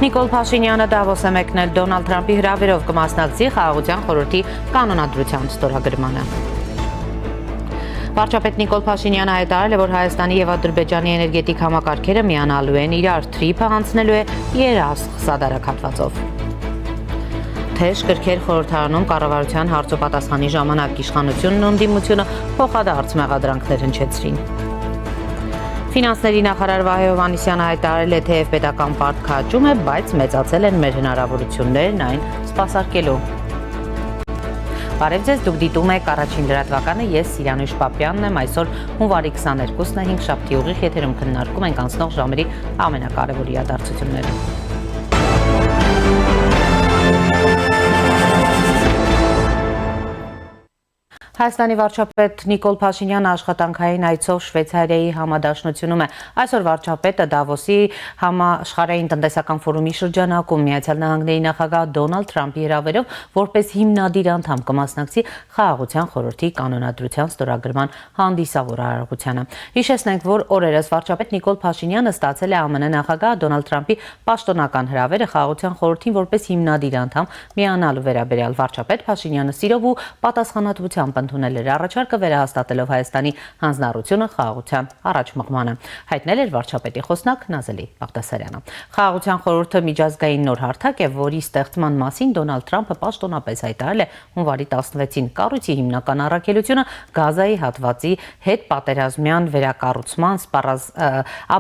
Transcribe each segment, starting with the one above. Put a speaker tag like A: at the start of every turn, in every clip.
A: Նիկոլ Փաշինյանը Դավոս է մեկնել Դոնալդ Թրամփի հրավերով կմասնակցի Խաղաղության խորհրդի կանոնադրության ստորագրմանը։ Վարչապետ Նիկոլ Փաշինյանը հայտարարել է, որ Հայաստանի եւ Ադրբեջանի էներգետիկ համակարգերը միանալու են, իրար թրիփը հանձնելու է երասխ սադարակատվածով։ Թեժ կրքեր խորհրդարանում կառավարության հարցոպատասխանի ժամանակ իշխանությունն ու ընդդիմությունը փոխադարձ մեղադրանքներ հնչեցրին։ Ֆինանսների նախարար Վահե Հովհաննիսյանը հայտարարել է, թեև պետական պարտքը աճում է, բայց մեծացել են մեր հնարավորություններն այն սպասարկելու։ Բարև ձեզ, դուք դիտում եք առաջին լրատվականը, ես Սիրանուշ Պապյանն եմ, այսօր հունվարի 22-ն է, 5 շաբթի ուղիղ եթերում քննարկում ենք անցնող ժամերի ամենակարևոր իրադարձությունները։ Հայաստանի վարչապետ Նիկոլ Փաշինյանը աշխատանքային այցով Շվեյցարիայի համադաշնությունում է։ Այսօր վարչապետը Դավոսի համաշխարհային տնտեսական ֆորումի շրջանակում Միացյալ Նահանգների նախագահ Դոնալդ Թրամփի հրավերով որպես հիմնադիր անդամ կմասնակցի Խաղաղության խորհրդի կանոնադրության ստորագրման հանդիսավոր արարողությանը։ Հիշեցնենք, որ օրերս վարչապետ Նիկոլ Փաշինյանը ստացել է ԱՄՆ նախագահ Դոնալդ Թրամփի պաշտոնական հրավերը Խաղաղության խորհրդին որպես հիմնադիր անդամ միանալու վերաբերյալ վարչապետ Փաշինյանը սիրով ու պատասխանատվությամբ ընդունել էր առաջարկը վերահաստատելով Հայաստանի հանձնառությունը խաղաղության առաջմղմանը, հայտնել էր վարչապետի խոսնակ Նազելի Բաղդասարյանը։ Խաղաղության խորհուրդը միջազգային նոր հարթակ է, որի ստեղծման մասին Դոնալդ Թրամփը պաշտոնապես հայտարարել է հունվարի 16-ին։ Կառույցի հիմնական առաքելությունը Գազայի հատվածի հետ պատերազմյան վերակառուցման,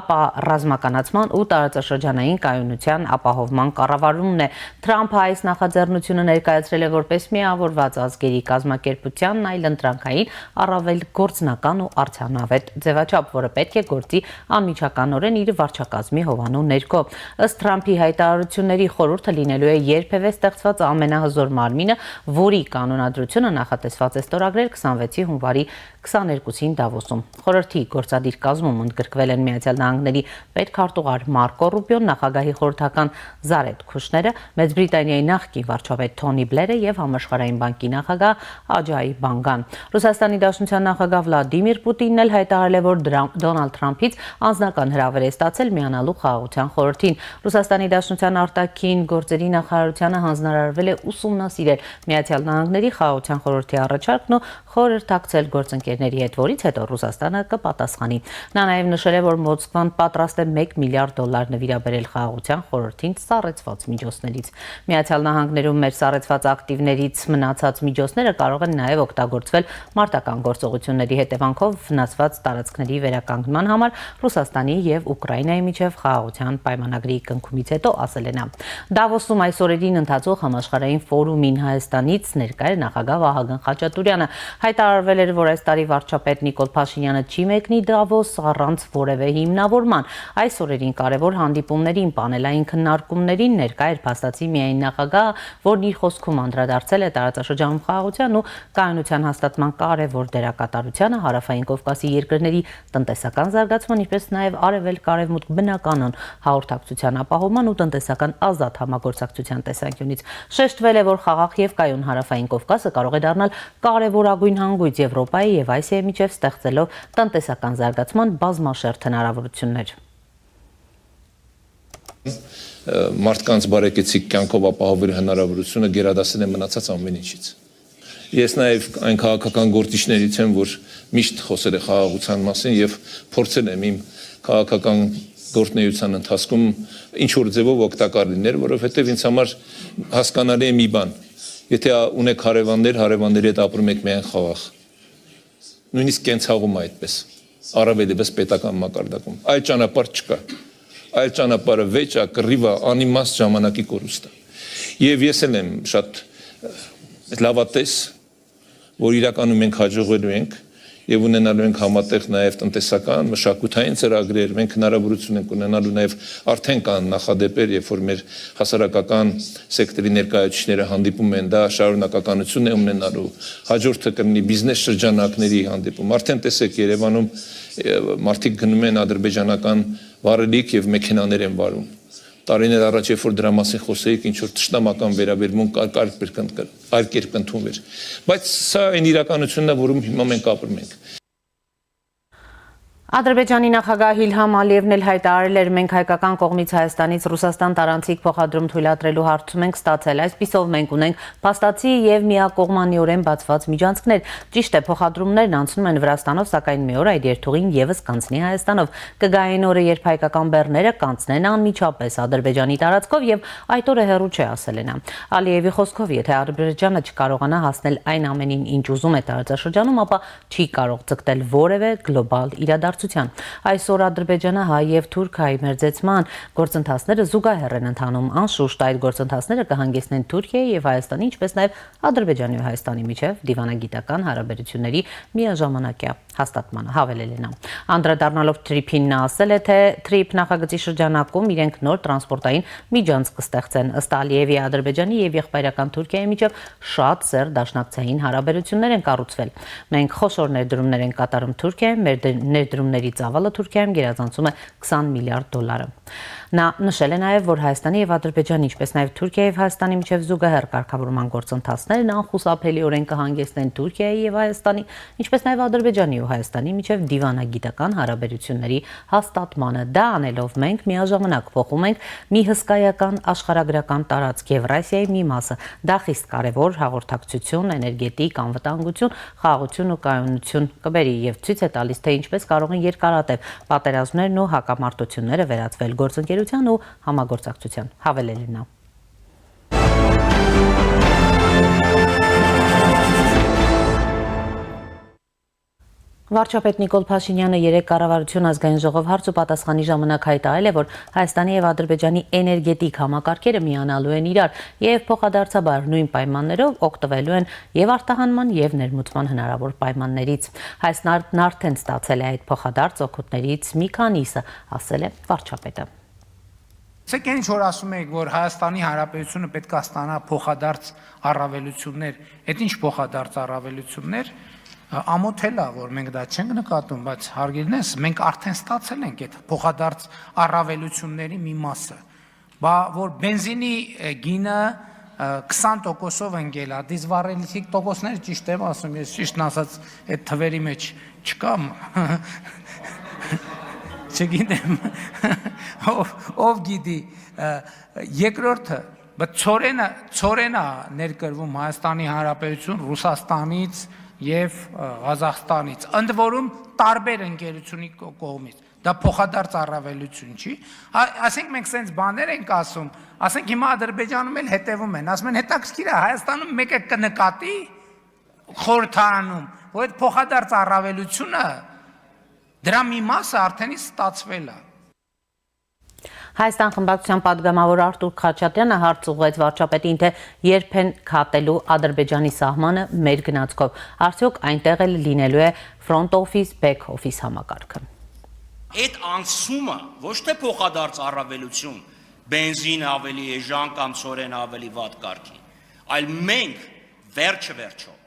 A: ապառազմականացման ու տարածաշրջանային կայունության ապահովման կառավարումն է։ Թրամփը այս նախաձեռնությունը ներկայացրել է որպես միավորված ազգերի կազմակերպության այլընտրանքային, առավել գործնական ու արդյունավետ ձևաչափ, որը պետք է գործի անմիջականորեն իր վարչակազմի հովանու ներքո։ Ըստ Թրամփի հայտարարությունների խորհուրդը լինելու է երբևէ ստեղծված ամենահզոր մարմինը, որի կանոնադրությունը նախատեսված է ստորագրել 26 հունվարի 22-ին Դավոսում։ Խորհրդի գործադիր կազմում ընդգրկվել են Միացյալ Նահանգների պետքարտուղար Մարկո Ռուբիոն, նախագահի խորհրդական Զարեդ Քուշները, Մեծ Բրիտանիայի նախկին վարչապետ Թոնի Բլերը եւ Համաշխարհային բանկի նախագահ Աջայ Բանգան։ Ռուսաստանի Դաշնության նախագահ Վլադիմիր Պուտինն էլ հայտարարել է, որ Դոնալդ Թրամփից անձնական հրավեր է ստացել միանալու Խաղաղության խորհրդին։ Ռուսաստանի Դաշնության արտաքին գործերի նախարարությանը հանձնարարվել է ուսումնասիրել Միացյալ Նահանգների Խաղաղության խորհրդի առաջարկն ու խորհրդակցել գործընկերների հետ, որից հետո Ռուսաստանը կպատասխանի։ Նա նաև նշել է, որ Մոսկվան պատրաստ է $1 միլիարդ նվիրաբերել Խաղաղության խորհրդին սառեցված միջոցներից։ Միացյալ Նահանգներում մեր սառեցված ակտիվներից մնացած միջոցները կարող են նաև օգտագործվել մարտական գործողությունների հետևանքով վնասված տարածքների վերականգնման համար Ռուսաստանի եւ Ուկրաինայի միջև խաղաղության պայմանագրի կնքումից հետո, ասել է նա։ Դավոսում այս օրերին ընթացող համաշխարհային ֆորումին Հայաստանից ներկա էր նախագահ Վահագն Խաչատուրյանը։ Հայտարարվել էր, որ այս տարի վարչապետ Նիկոլ Փաշինյանը չի մեկնի Դավոս առանց որևէ հիմնավորման։ Այս օրերին կարևոր հանդիպումներին, պանելային քննարկումներին ներկա էր փաստացի միայն նախագահը, որն իր խոսքում անդրադարձել է տարածաշրջանում խաղաղության ու կայունության հաստատման կարևոր դերակատարությանը, Հարավային Կովկասի երկրների տնտեսական զարգացման, ինչպես նաև արևելք-արևմուտք բնականon հաղորդակցության ապահովման ու տնտեսական ազատ համագործակցության տեսանկյունից։ Շեշտվել է, որ խաղաղ եւ կայուն Հարավային Կովկասը կարող է դառնալ կարևորագույն հանգույց Եվրոպայի եւ Ասիայի միջև, ստեղծելով տնտեսական զարգացման բազմաշերտ հնարավորություններ։
B: Մարդկանց բարեկեցիկ կյանքով ապահովելու հնարավորությունը գերադասել է մնացած ամեն ինչից։ Ես նաև այն քաղաքական գործիչներից եմ, որ միշտ խոսել է խաղաղության մասին եւ փորձել եմ իմ քաղաքական գործունեության ընթացքում ինչ որ ձևով օգտակար լինել, որովհետեւ ինձ համար հասկանալի է մի բան. եթե ունեք հարևաններ, հարևանների հետ ապրում եք միայն խաղաղ։ Նույնիսկ կենցաղում այդպես, առավել եւս պետական մակարդակում։ Այլ ճանապարհ չկա։ Այլ ճանապարհը վեճ է, կռիվ է, անիմաստ ժամանակի կորուստ է։ Եվ ես էլ եմ շատ լավատես, որ իրականում մենք հաջողելու ենք եւ ունենալու ենք համատեղ նաեւ տնտեսական, մշակութային ծրագրեր, մենք հնարավորություն ենք ունենալու նաեւ արդեն կան նախադեպեր, երբ որ մեր հասարակական սեկտորի ներկայացուցիչները հանդիպում են, դա շարունակականություն է ունենալու, հաջորդը կլինի բիզնես շրջանակների հանդիպում։ Արդեն տեսեք Երևանում մարդիկ գնում են ադրբեջանական վառելիք եւ մեքենաներ են վարում։ Տարիներ առաջ երբ որ դրա մասին խոսեիք, ինչ որ ճշտամական վերաբերմունք այլ կերպ ընդունվեր։ Բայց սա այն իրականությունն է, որում հիմա մենք ապրում ենք։
A: Ադրբեջանի նախագահ Իլհամ Ալիևն էլ հայտարարել էր, մենք հայկական կողմից Հայաստանից Ռուսաստան տարանցիկ փոխադրում թույլատրելու հարցում ենք ստացել, այսպիսով մենք ունենք փաստացի եւ միակողմանիորեն բացված միջանցքներ։ Ճիշտ է, փոխադրումներն անցնում են Վրաստանով, սակայն մի օր այդ երթուղին եւս կանցնի Հայաստանով։ Կգային օրը, երբ հայկական բեռները կանցնեն անմիջապես Ադրբեջանի տարածքով եւ այդ օրը հեռու չէ, ասել է նա։ Ալիևի խոսքով, եթե Ադրբեջանը չկարողանա հասնել այն ամենին, ինչ ուզում է տարածաշրջանում, ապա չի կարող ձգտել որևէ գլոբալ իրադարձություն։ Այսօր Ադրբեջանը հայ եւ թուրք հայ մերձեցման գործընթացները զուգահեռ են ընթանում, անշուշտ այդ գործընթացները կհանգեցնեն Թուրքիայի եւ Հայաստանի, ինչպես նաեւ Ադրբեջանի ու Հայաստանի միջև դիվանագիտական հարաբերությունների միաժամանակյա հաստատմանը, հավելել է նա։ Անդրադառնալով Թրիփին նա ասել է, թե Թրիփ նախագծի շրջանակում իրենք նոր տրանսպորտային միջանց կստեղծեն, ըստ Ալիևի Ադրբեջանի եւ եղբայրական Թուրքիայի միջև շատ սեր դաշնակցային հարաբերություններ են կառուցվել։ Մենք խոշոր ներդրումներ ենք կատարում Թուրքիայում, մեր ներդրումների ծավալը Թուրքիայում գերազանցում է 20 միլիարդ դոլարը։ Նա նշել է նաև, որ Հայաստանի եւ Ադրբեջանի, ինչպես նաև Թուրքիայի եւ Հայաստանի միջև զուգահեռ կարգավորման գործընթացներն անխուսափելիորեն կհանգեցնեն Թուրքիայի եւ Հայաստանի, ինչպես նաև Ադրբեջանի ու Հայաստանի միջև դիվանագիտական հարաբերությունների հաստատմանը։ Դա անելով մենք միաժամանակ փոխում ենք մի հսկայական աշխարհագրական տարածք Եվրասիայի մի մասը։ Դա խիստ կարևոր հաղորդակցություն, էներգետիկ անվտանգություն, խաղաղություն ու կայունություն կբերի եւ ցույց է տալիս, թե ինչպես կարող են երկարատև պատերազմներն ու հակամարտությունները վերածվել գործընկերության ու համագործակցության, հավելել է նա։ Վարչապետ Նիկոլ Փաշինյանը երեկ կառավարություն ազգային ժողով հարց ու պատասխանի ժամանակ հայտարարել է, որ Հայաստանի եւ Ադրբեջանի էներգետիկ համակարգերը միանալու են իրար եւ փոխադարձաբար նույն պայմաններով օգտվելու են եւ արտահանման եւ ներմուծման հնարավոր պայմաններից։ Հայաստանն արդեն ստացել է այդ փոխադարձ օգուտներից մի քանիսը, ասել է վարչապետը։
C: Սեք ինչ որ ասում եք, որ Հայաստանի Հանրապետությունը պետք է ստանա փոխադարձ առավելություններ, այդ ինչ փոխադարձ առավելություններ ամոթել է, որ մենք դա չենք նկատում, բայց հարգելնես, մենք արդեն ստացել ենք այդ փոխադարձ առավելությունների մի մասը, որ բենզինի գինը 20%-ով ընկել է, դիզվառելիքի տոկոսներ ճիշտ եմ ասում, ես ճիշտն ասած այդ թվերի մեջ չկամ, չգիտեմ, ով գիտի, երկրորդը, բայց ծորենա ներկրվում Հայաստանի Հանրապետություն Ռուսաստանից եւ Ղազախստանից, ընդ որում տարբեր ընկերությունի կողմից, դա փոխադարձ առավելություն չի, ասենք մենք սենց բաներ ենք ասում, ասենք հիմա Ադրբեջանում էլ հետևում են, ասում են հետաքրքիր է, Հայաստանում մեկը կնկատի խորհրդարանում, որ այդ փոխադարձ առավելությունը դրա մի մասը արդեն ստացվել է։
A: Հայաստան խմբակցության падգամավոր Արտուր Խաչատրյանը հարց ուղղեց վարչապետին, թե երբ են քատելու Ադրբեջանի սահմանը մեր գնացքով, արդյոք այնտեղ էլ լինելու է front office, back office համակարգը։
D: Այդ անցումը ոչ թե փոխադարձ առավելություն, բենզին ավելի էժան կամ ծորեն ավելի վատ կարգի, այլ մենք վերջը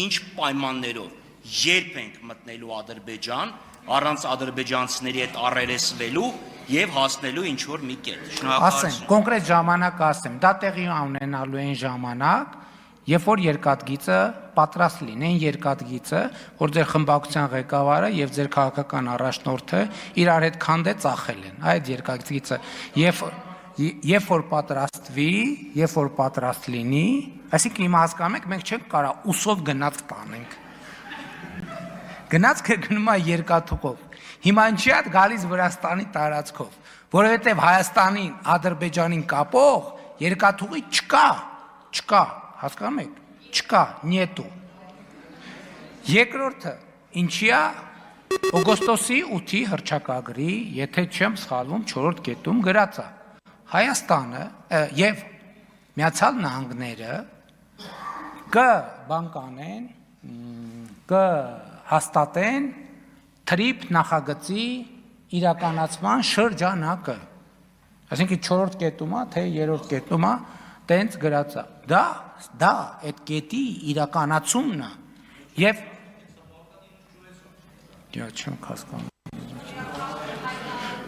D: ինչ պայմաններով երբ ենք մտնելու Ադրբեջան, առանց ադրբեջանցիների հետ առերեսվելու եւ հասնելու ինչ որ մի կետ։
C: Շնորհակալություն։ Ասեմ, կոնկրետ ժամանակ ասեմ, դա տեղի ունենալու են ժամանակ, երբ որ երկաթգիծը պատրաստ լինեն, երկաթգիծը, որ ձեր խմբակցության ղեկավարը եւ ձեր քաղաքական առաջնորդը իրար հետ քանդե ծախել են, այդ երկաթգիծը, երբ որ պատրաստվի, երբ որ պատրաստ լինի, այսինքն հիմա հասկանում եք, մենք չենք կարող ուսով գնաց տանենք։ Գնացքը գնում է երկաթուղով։ Հիմա ինչի՞ է գալիս Վրաստանի տարածքով, որովհետև Հայաստանին, Ադրբեջանին կապող երկաթուղի չկա, հասկանում եք, չկա, նետու։ Երկրորդը, ինչի՞ է օգոստոսի 8-ի հռչակագրի, եթե չեմ սխալվում, 4-րդ կետում գրած է։ Հայաստանը եւ Միացյալ Նահանգները կբանկանեն, հաստատեն Թրիփ նախագծի իրականացման շրջանակը։ Այսինքն 4-րդ կետում է, թե 3-րդ կետում է, տենց գրած է։ Դա այդ կետի իրականացումն է։ Եվ չեմ հասկանում։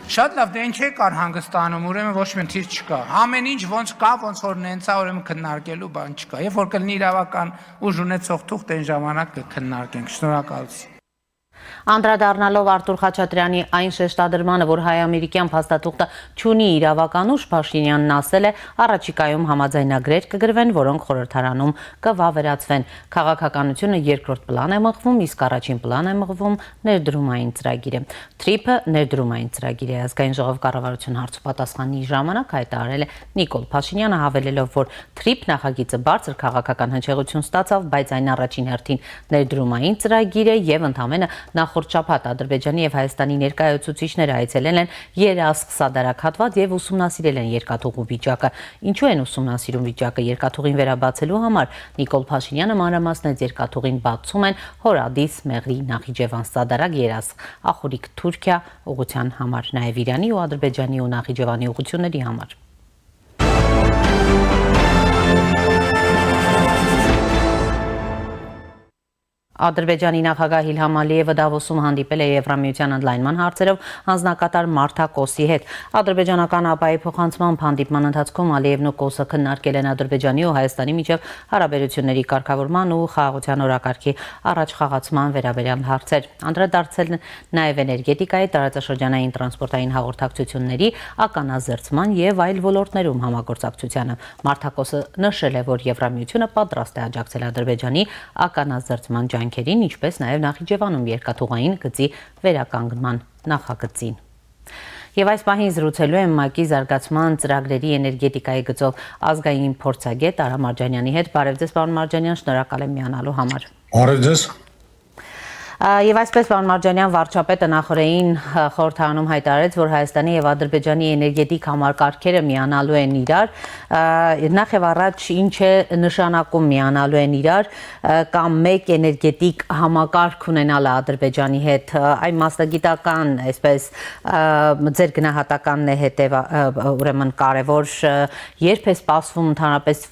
C: Շատ լավ, դե ինչ է կար հանգստանում, ուրեմն ոչ մի թիր չկա։ Ամեն ինչ ոնց կա, ոնց որ նենց է, ուրեմն քննարկելու բան չկա։ Երբ որ կլինի իրավական ուժ ունեցող թուղթ, այն ժամանակ կքննարկենք։ Շնորհակալություն։
A: Անդրադառնալով Արտուր Խաչատրյանի այն շեշտադրմանը, որ հայ-ամերիկյան փաստաթուղթը չունի իրավական ուժ, Փաշինյանն ասել է, առաջիկայում համաձայնագրեր կգրվեն, որոնք խորհրդարանում կվավերացվեն։ Քաղաքականությունը երկրորդ պլան է մղվում, իսկ առաջին պլան է մղվում ներդրումային ծրագիրը։ Թրիփը ներդրումային ծրագիր է, ազգային ժողով կառավարություն հարցուպատասխանի ժամանակ հայտարարել է Նիկոլ Փաշինյանը, հավելելով, որ Թրիփ նախագիծը բարձր քաղաքական հնչեղություն ստացավ, բայց այն առաջին հերթին ներդրումային ծրագիր է եւ ընդամենը նախորդ շաբաթ Ադրբեջանի եւ Հայաստանի ներկայացուցիչները այցելել են Երասխ սադարակ եւ ուսումնասիրել են երկաթուղու վիճակը։ Ինչու են ուսումնասիրում վիճակը երկաթուղին վերաբացելու համար։ Նիկոլ Փաշինյանը մանրամասնեց երկաթուղին բացում են Հորադիս, Մեղրի, Նախիջևան սադարակ, Երասխ, Ախորիկ, Թուրքիա ուղղության համար, նաեւ Իրանի ու Ադրբեջանի ու Նախիջևանի ուղղությունների համար։ Ադրբեջանի նախագահ Իլհամ Ալիևը Դավոսում հանդիպել է Եվրամիության ընդլայնման հարցերով հանձնակատար Մարթա Կոսի հետ։ Ադրբեջանական ԱՊԱ-ի փոխանցմամբ հանդիպման ընթացքում Ալիևն ու Կոսը քննարկել են Ադրբեջանի ու Հայաստանի միջև հարաբերությունների կարգավորման ու խաղաղության օրակարգի առաջխաղացման վերաբերյալ հարցեր։ Անդրադարձել նաև էներգետիկայի, տարածաշրջանային տրանսպորտային հաղորդակցությունների, ականազերծման եւ այլ ոլորտներում համագործակցությանը։ Մարթա Կոսը նշել է, որ Եվրամիությունը պատրաստ է աջակցել Ադրբեջանի ականազերծման ջանքերին, ինչպես նաև Նախիջևանում երկաթուղային գծի վերականգնման նախագծին։ Եվ այս պահին զրուցելու եմ ՄԱԿ-ի զարգացման ծրագրերի էներգետիկայի գծով ազգային փորձագետ Արա Մարջանյանի հետ։ Բարև ձեզ, պարոն Մարջանյան, շնորհակալ եմ միանալու համար։
E: Բարև ձեզ։
A: Եվ այսպես պարոն Մարջանյան, վարչապետը նախորդին խորհրդարանում հայտարարեց, որ Հայաստանի եւ Ադրբեջանի էներգետիկ համակարգերը միանալու են իրար։ Նախ եւ առաջ ինչ է նշանակում միանալու են իրար կամ մեկ էներգետիկ համակարգ ունենալը Ադրբեջանի հետ։ Այն մասնագիտական, այսպես ձեր գնահատականն է ուրեմն կարևոր, երբ է սպասվում ընդհանրապես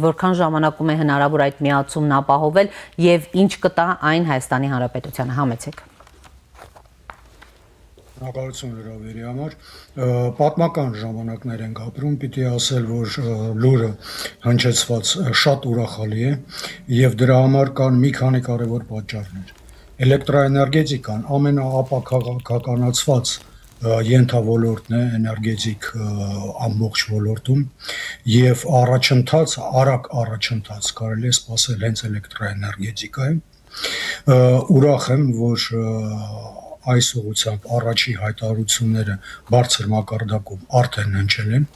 A: որքան ժամանակում է հնարավոր այդ միացումն ապահովել եւ ինչ կտա այն Հայաստանի Հանրապետության համեցեք։
E: Շնորհակալություն հրավերի համար։ Պատմական ժամանակներ ենք ապրում, պիտի ասել, որ լուրը հնչեցված շատ ուրախալի է եւ դրա համար կան մի քանի կարևոր պատճառներ։ Էլեկտրաէներգետիկան ամենաապաքաղաքականացված ենթավոլորտն է էներգետիկ ամբողջ ոլորտում եւ արագ առաջընթաց կարելի է սպասել հենց էլեկտրաէներգետիկայում։ Ուրախ եմ, որ այս ուղղությամբ առաջի հայտարարությունները բարձր մակարդակում արդեն հնչել են։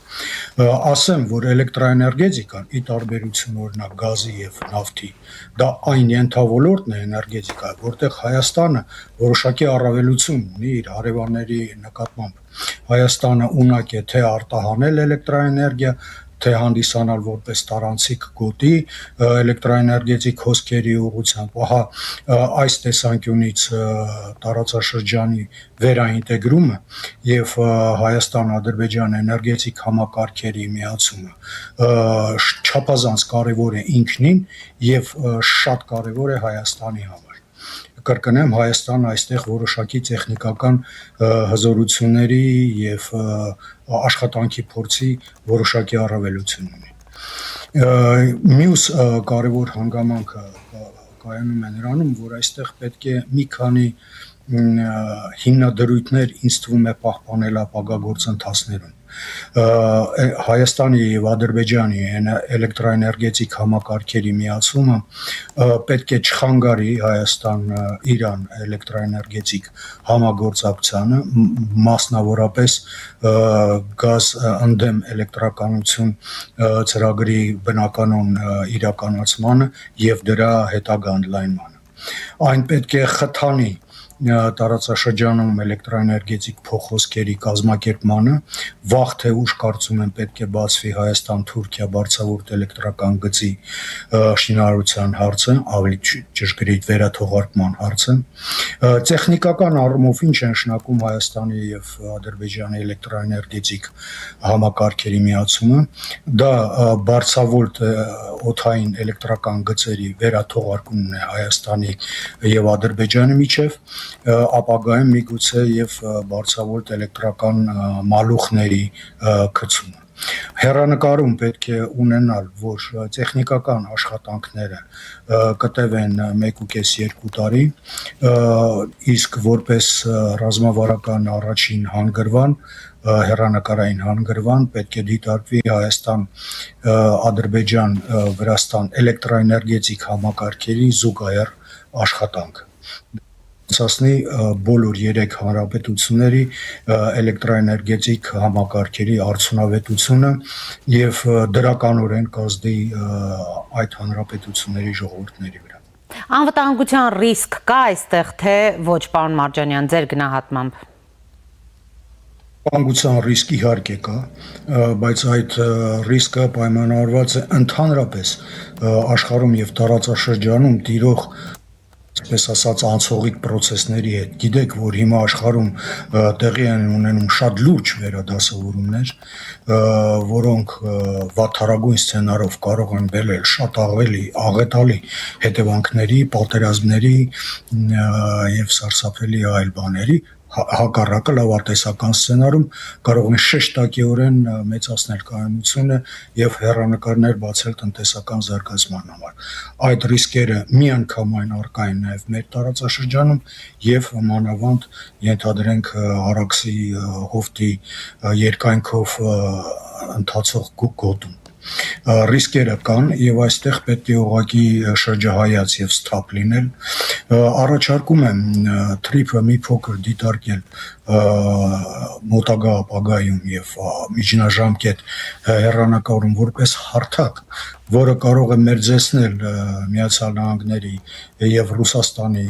E: Ասեմ, որ էլեկտրաէներգետիկան, ի տարբերություն օրինակ գազի եւ նավթի, դա այն ենթավոլորտն է էներգետիկա, որտեղ Հայաստանը որոշակի առավելություն ունի իր հարևանների նկատմամբ։ Հայաստանը ունակ է թե արտահանել էլեկտրաէներգիա, թե հանդիսանալ որպես տարանցիկ գոտի էլեկտրաէներգետիկ հոսքերի ուղղությամբ, ահա այս տեսանկյունից տարածաշրջանի վերաինտեգրումը եւ Հայաստան-Ադրբեջան էներգետիկ համակարգերի միացումը չափազանց կարեւոր է ինքնին եւ շատ կարեւոր է Հայաստանի համար։ Կրկնեմ, Հայաստանը այստեղ որոշակի տեխնիկական հզորությունների եւ աշխատանքի փորձի որոշակի առավելություն ունի։ Մյուս կարևոր հանգամանքը կայանում է նրանում, որ այստեղ պետք է մի քանի հիմնադրույթներ ինձ թվում է պահպանել ապագա գործընթացներում։ Հայաստանի եւ Ադրբեջանի էլեկտրաէներգետիկ համակարգերի միացումը պետք է չխանգարի Հայաստան-Իրան էլեկտրաէներգետիկ համագործակցությանը, մասնավորապես գազ ընդդեմ էլեկտրականություն ծրագրի բնականon իրականացմանը եւ դրա հետագա ընդլայնմանը։ Այն պետք է խթանի տարածաշրջանում էլեկտրաէներգետիկ փոխհոսքերի կազմակերպմանը, վաղ թե ուշ կարծում եմ պետք է բացվի Հայաստան-Թուրքիա բարձրավուրդ էլեկտրական գծի շինարարության հարցը, ավելի ճշգրիտ վերաթողարկման հարցը։ Տեխնիկական առումով ինչ է նշանակում Հայաստանի եւ Ադրբեջանի էլեկտրաէներգետիկ համակարգերի միացումը, դա բարձրավուրդ օդային էլեկտրական գծերի վերաթողարկումն է Հայաստանի եւ Ադրբեջանի միջև, ապագայում միգուցե եւ բարձրավուրդ էլեկտրական մալուխների գծումը։ Հեռանկարում պետք է ունենալ, որ տեխնիկական աշխատանքները կտևեն 1.5-2 տարի, իսկ որպես ռազմավարական առաջին հանգրվան, հեռանկարային հանգրվան պետք է դիտարկվի Հայաստան, Ադրբեջան, Վրաստան էլեկտրոէներգետիկ համակարգերի զուգահեռ աշխատանք։ Ցածնի բոլոր 3 հանրապետությունների էլեկտրոէներգետիկ համակարգերի արդյունավետությունը եւ դրականորեն կազդի այդ հանրապետությունների ժողովուրդների վրա։
A: Անվտանգության ռիսկ կա այստեղ, թե ոչ, պարոն Մարջանյան, ձեր գնահատմամբ։
E: Անվտանգության ռիսկ իհարկե կա, բայց այդ ռիսկը պայմանավորված է ընդհանրապես աշխարհում եւ տարածաշրջանում տիրող այսպես ասած անցողիկ process-ների հետ։ Գիտեք, որ հիմա աշխարհում տեղի են ունենում շատ լուրջ վերադասավորումներ, որոնք վատթարագույն սցենարով կարող են բերել շատ աղետալի հետևանքների, պատերազմների եւ սարսափելի այլ բաների։ Հակառակը լավատեսական սցենարում կարող են շեշտակիորեն մեծացնել կայունությունը եւ հեռանկարներ բացել տնտեսական զարգացման համար։ Այդ ռիսկերը միանգամայն առկա են նաեւ մեր տարածաշրջանում եւ մանավանդ ենթադրենք Արաքսի հովտի երկայնքով ընթացող գոտում։ Ռիսկերը կան եւ այստեղ պետք է ուղղակի շրջահայաց եւ սթափ լինել։ Առաջարկում եմ թրիփը մի փոքր դիտարկել մոտակա ապագայում եւ միջնաժամկետ հեռանկարում որպես հարթակ, որը կարող է մերձեցնել Միացյալ Նահանգների եւ Ռուսաստանի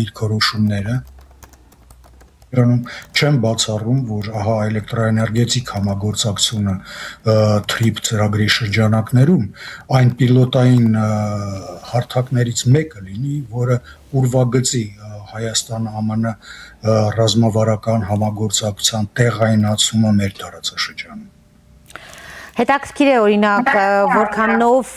E: դիրքորոշումները։ Չեմ բացառում, որ ահա էլեկտրոէներգետիկ համագործակցությունը թրիփ ծրագրի շրջանակներում այն պիլոտային հարթակներից մեկը լինի, որը ուրվագծի Հայաստան-ԱՄՆ ռազմավարական համագործակցության տեղայնացումը մեր տարածաշրջանում։
A: Հետաքրքիր է օրինակ, որքանով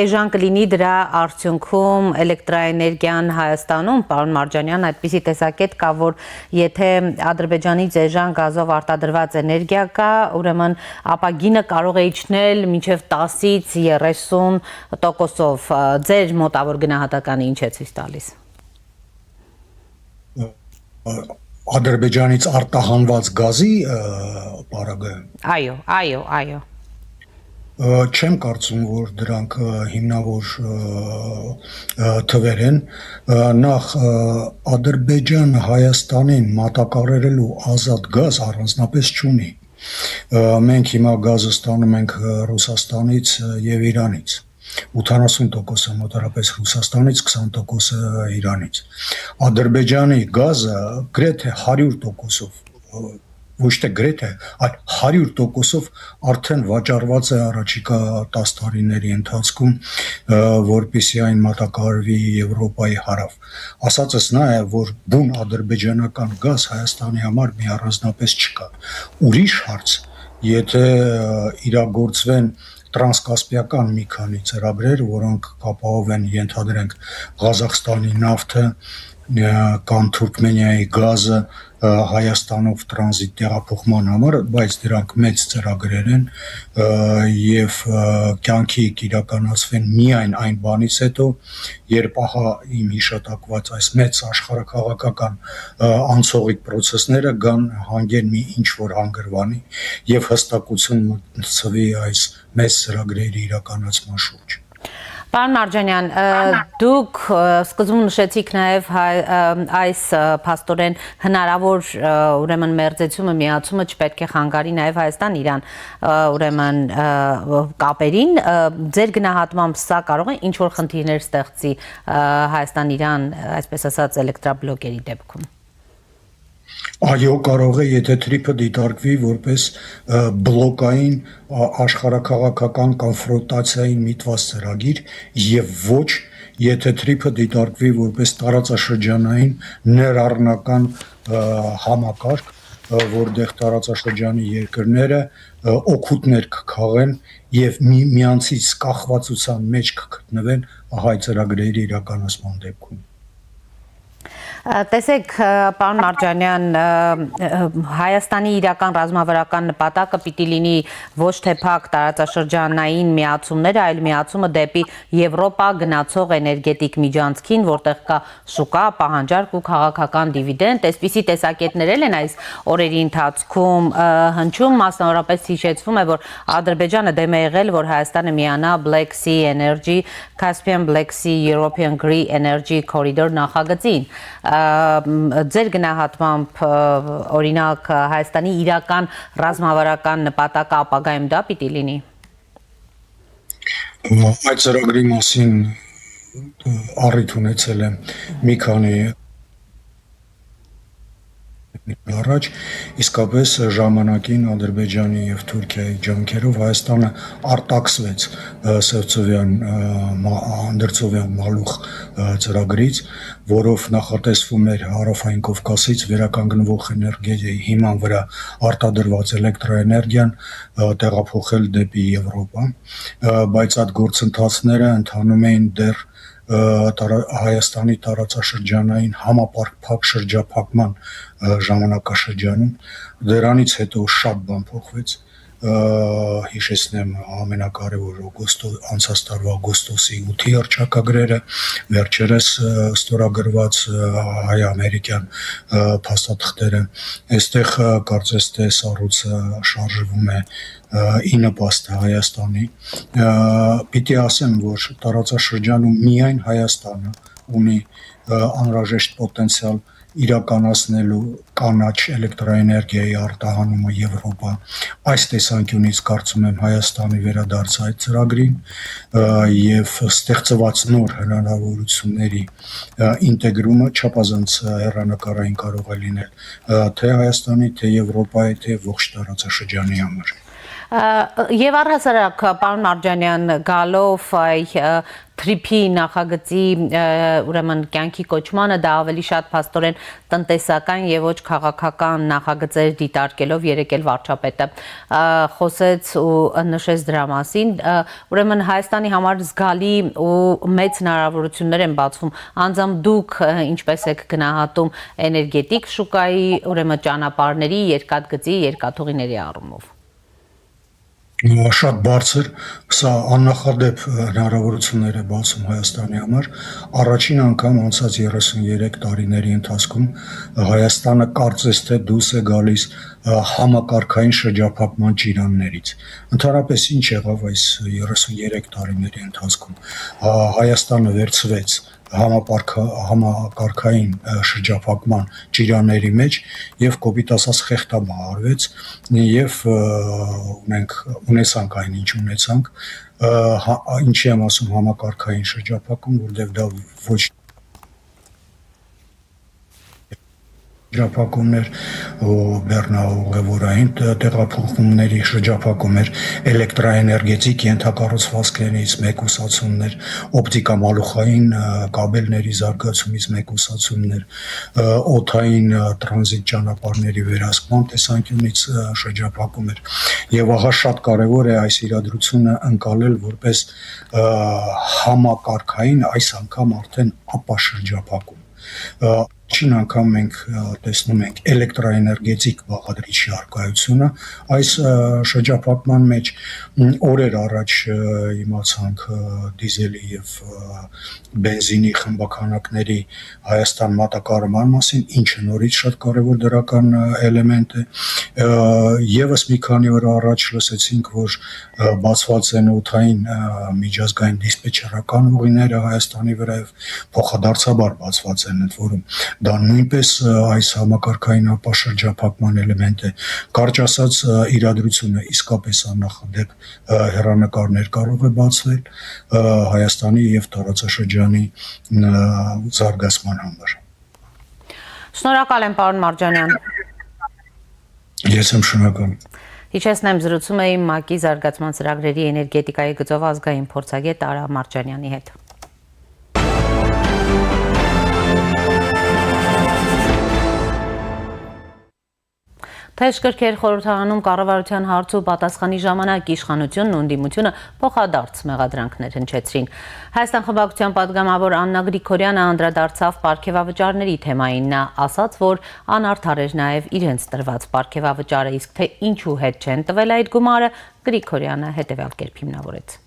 A: էժան կլինի դրա արդյունքում էլեկտրաէներգիան Հայաստանում, պարոն Մարջանյան, այդպիսի տեսակետ կա, որ եթե Ադրբեջանից էժան գազով արտադրված էներգիա կա, ուրեմն ապա գինը կարող է իջնել մինչև 10-ից 30%-ով։ Ձեր մոտավոր գնահատականը ինչ է ցույց տալիս։
E: Ադրբեջանից արտահանված գազի պարագայում։
A: Այո։
E: Չեմ կարծում, որ դրանք հիմնավոր թվեր են, նախ Ադրբեջանը Հայաստանին մատակարարելու ազատ գազ առանձնապես չունի։ Մենք հիմա գազը ստանում ենք Ռուսաստանից եւ Իրանից։ 80% մոտավորապես Ռուսաստանից, 20% Իրանից։ Ադրբեջանի գազը գրեթե 100%-ով ոչ թե գրեթե, այլ 100%-ով արդեն վաճառված է առաջիկա 10 տարիների ընթացքում, որպեսզի այն մատակարարվի Եվրոպայի հարավ։ Ասածս նա է, որ բուն ադրբեջանական գազ Հայաստանի համար մի առանձնապես չկա։ Ուրիշ հարց, եթե իրագործվեն տրանսկասպիական մի քանի ծրագրեր, որոնք կապահովեն ենթադրենք Ղազախստանի նավթը կամ Թուրքմենիայի գազը Հայաստանով տրանզիտ տեղափոխման համար, բայց դրանք մեծ ծրագրեր են եւ կյանքի կիրականացվեն միայն այն բանից հետո, երբ ահա իմ հիշատակված այս մեծ աշխարհակաղակական անցողիկ process-ները գան հանգեն մի ինչ-որ հանգրվանի եւ հստակություն մտցվի այս մեծ ծրագրերի իրականացման շուրջ։
A: Պարոն Մարջանյան, դուք սկզբում նշեցիք նաև այս փաստորեն հնարավոր ուրեմն մերձեցումը, միացումը չպետք է խանգարի նաև Հայաստան-Իրան ուրեմն կապերին, ձեր գնահատմամբ սա կարող է ինչ-որ խնդիրներ ստեղծի Հայաստան-Իրան, այսպես ասած, էլեկտրաբլոկերի դեպքում։
E: Այո, կարող է, եթե թրիփը դիտարկվի որպես բլոկային աշխարհակաղակական կոնֆրոնտացիային միտված ծրագիր եւ ոչ, եթե թրիփը դիտարկվի որպես տարածաշրջանային ներառնական համակարգ, որտեղ տարածաշրջանի երկրները օգուտներ կքաղեն եւ միանցից կախվածության մեջ կգտնվեն այ ծրագրերի իրականացման դեպքում։
A: Տեսեք, պարոն Մարջանյան, Հայաստանի իրական ռազմավարական նպատակը պիտի լինի ոչ թե փակ տարածաշրջանային միացումները, այլ միացումը դեպի Եվրոպա գնացող էներգետիկ միջանցքին, որտեղ կա շուկա, պահանջարկ ու քաղաքական դիվիդենդ, այսպիսի տեսակետներ են այս օրերի ընթացքում հնչում, մասնավորապես հիշեցվում է, որ Ադրբեջանը դեմ է եղել, որ Հայաստանը միանա Black Sea Energy, Caspian Black Sea European Green Energy Corridor նախագծին։ Ձեր գնահատմամբ օրինակ Հայաստանի իրական ռազմավարական նպատակը ապագայում դա պիտի լինի։
E: Այդ ծրագրի մասին առիթ ունեցել եմ մի քանի առաջ, իսկապես ժամանակին Ադրբեջանի եւ Թուրքիայի ջանքերով Հայաստանը արտաքսվեց Սևծովյան Անդրծովյան Մալուխ ծրագրից, որով նախատեսվում էր Հարավային Կովկասից վերականգնվող էներգիայի հիման վրա արտադրված էլեկտրոէներգիան տեղափոխել դեպի Եվրոպա, բայց այդ գործընթացները ընթանում էին դեռ Հայաստանի տարածաշրջանային համապարփակ շրջափակման ժամանակաշրջանում, դրանից հետո շատ բան փոխվեց, հիշեցնեմ ամենակարևոր անցած տարվա օգոստոսի 8-ի հռչակագրերը, վերջերս ստորագրված հայ-ամերիկյան փաստաթղթերը, այստեղ կարծես թե սառույցը շարժվում է ի նպաստ Հայաստանի, պիտի ասեմ, որ տարածաշրջանում միայն Հայաստանը ունի անհրաժեշտ պոտենցիալ իրականացնելու կանաչ էլեկտրոէներգիայի արտահանումը Եվրոպա, այս տեսանկյունից կարծում եմ Հայաստանի վերադարձը այդ ծրագրին եւ ստեղծված նոր հնարավորությունների ինտեգրումը չափազանց հեռանկարային կարող է լինել թե Հայաստանի, թե Եվրոպայի, թե ողջ տարածաշրջանի համար։
A: Եվ առհասարակ, պարոն Մարջանյան, գալով թրիփի նախագծի ուրեմն կյանքի կոչմանը, դա ավելի շատ փաստորեն տնտեսական եւ ոչ քաղաքական նախագծեր դիտարկելով երեկել վարչապետը խոսեց ու նշեց դրա մասին, ուրեմն Հայաստանի համար զգալի ու մեծ հնարավորություններ են բացվում, անձամբ դուք ինչպես եք գնահատում էներգետիկ շուկայի, ուրեմն ճանապարհների, երկաթգծի, երկաթուղիների առումով։
E: Շատ բարձր, սա աննախադեպ հնարավորություններ է բացում Հայաստանի համար, առաջին անգամ անցած 33 տարիների ընթացքում Հայաստանը կարծես թե դուրս է գալիս համակարգային շրջափակման ճիրաններից, ընդհանրապես ինչ եղավ այս 33 տարիների ընթացքում, Հայաստանը վերցվեց համակարգային շրջափակման ճիրանների մեջ եւ կոպիտ ասած խեղդամահարվեց եւ ունեցանք այն ինչ ունեցանք, ինչի եմ ասում համակարգային շրջափակում, որտեղ դա ոչ շրջափակումներ, բեռնաուղևորային տեղափոխումների շրջափակում էր, էլեկտրաէներգետիկ ենթակառուցվածքներից մեկուսացումներ, օպտիկամալուխային կաբելների զարգացումից մեկուսացումներ, օդային տրանզիտ ճանապարհների վերահսկման տեսանկյունից շրջափակում էր։ Եվ ահա շատ կարևոր է այս իրադրությունը ընկալել որպես համակարգային, այս անգամ արդեն ապաշրջափակում։ Չին անգամ մենք տեսնում ենք էլեկտրաէներգետիկ բաղադրիչի արկայությունը այս շրջափակման մեջ օրեր առաջ իմացանք դիզելի եւ բենզինի խմբականակների Հայաստան մատակարարման մասին, ինչը նորից շատ կարևոր դրական էլեմենտ է, եւս մի քանի օր առաջ լսեցինք, որ բացված են օդային միջազգային դիսպեչերական ուղիները Հայաստանի վրա եւ փոխադարձաբար բացված են ընդ որում դա նույնպես այս համակարգային ապաշրջափակման էլեմենտ է, կարճ ասած իրադրությունը իսկապես աննախադեպ հեռանկարներ կարող է բացվել Հայաստանի եւ տարածաշրջանի զարգացման համար։
A: Շնորհակալ եմ, պարոն Մարջանյան։
E: Ես եմ շնորհակալ։
A: Հիշեցնեմ, զրուցում էի ՄԱԿ-ի զարգացման ծրագրերի էներգետիկայի գծով ազգային փորձագետ Արա Մարջանյանի հետ։ Թեժ կրքեր խորհրդարանում կառավարության հարց ու պատասխանի ժամանակ իշխանությունն ու ընդդիմությունը փոխադարձ մեղադրանքներ հնչեցրին։ Հայաստան խմբակցության պատգամավոր Աննա Գրիգորյանը անդրադարձավ պարգևավճարների թեմային։ Նա ասաց, որ անարդար էր նաև իրենց տրված պարգևավճարը, իսկ թե ինչու հետ չեն տվել այդ գումարը, Գրիգորյանը հետևյալ կերպ հիմնավորեց։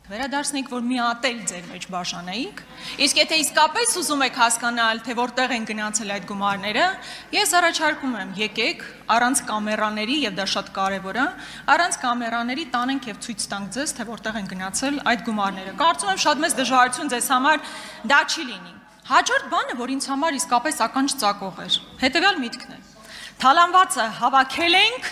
F: Վերադարձնենք, որ մի ատել ձեր մեջ բաժանեիք, իսկ եթե իսկապես ուզում եք հասկանալ, թե որտեղ են գնացել այդ գումարները, ես առաջարկում եմ, եկեք առանց կամերաների, եւ դա շատ կարեւոր է, առանց կամերաների տանենք եւ ցույց տանք ձեզ, թե որտեղ են գնացել այդ գումարները։ Կարծում եմ շատ մեծ դժվարություն ձեզ համար դա չի լինի։ Հաջորդ բանը, որ ինձ համար իսկապես ականջ ծակող էր, հետեւյալ միտքն է։ Թալանվածը հավաքել ենք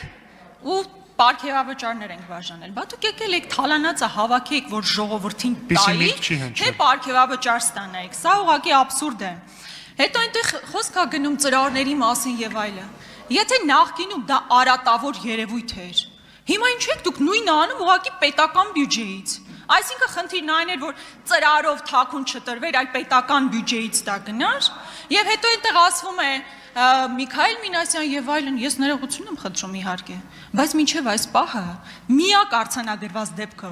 F: ու պարգևավճարներ ենք բաժանել։ Բա դուք եկել եք թալանածը հավաքեք, որ ժողովրդին տայիք, թե պարգևավճար ստանայիք։ Սա ուղղակի աբսուրդ է։ Հետո այնտեղ խոսք է գնում ծրարների մասին եւ այլը։ Եթե նախկինում դա արատավոր երևույթ էր, հիմա ինչ եք դուք նույնը անում ուղղակի պետական բյուջեից։ Այսինքն խնդիրն այն էր, որ ծրարով թաքուն չտրվեր, այլ պետական բյուջեից դա գնար, եւ հետո այնտեղ ասվում է Միքայել Մինասյան եւ այլն, ես ներողություն եմ խնդրում իհարկե, բայց մինչեւ այս պահը միակ արձանագրված դեպքը,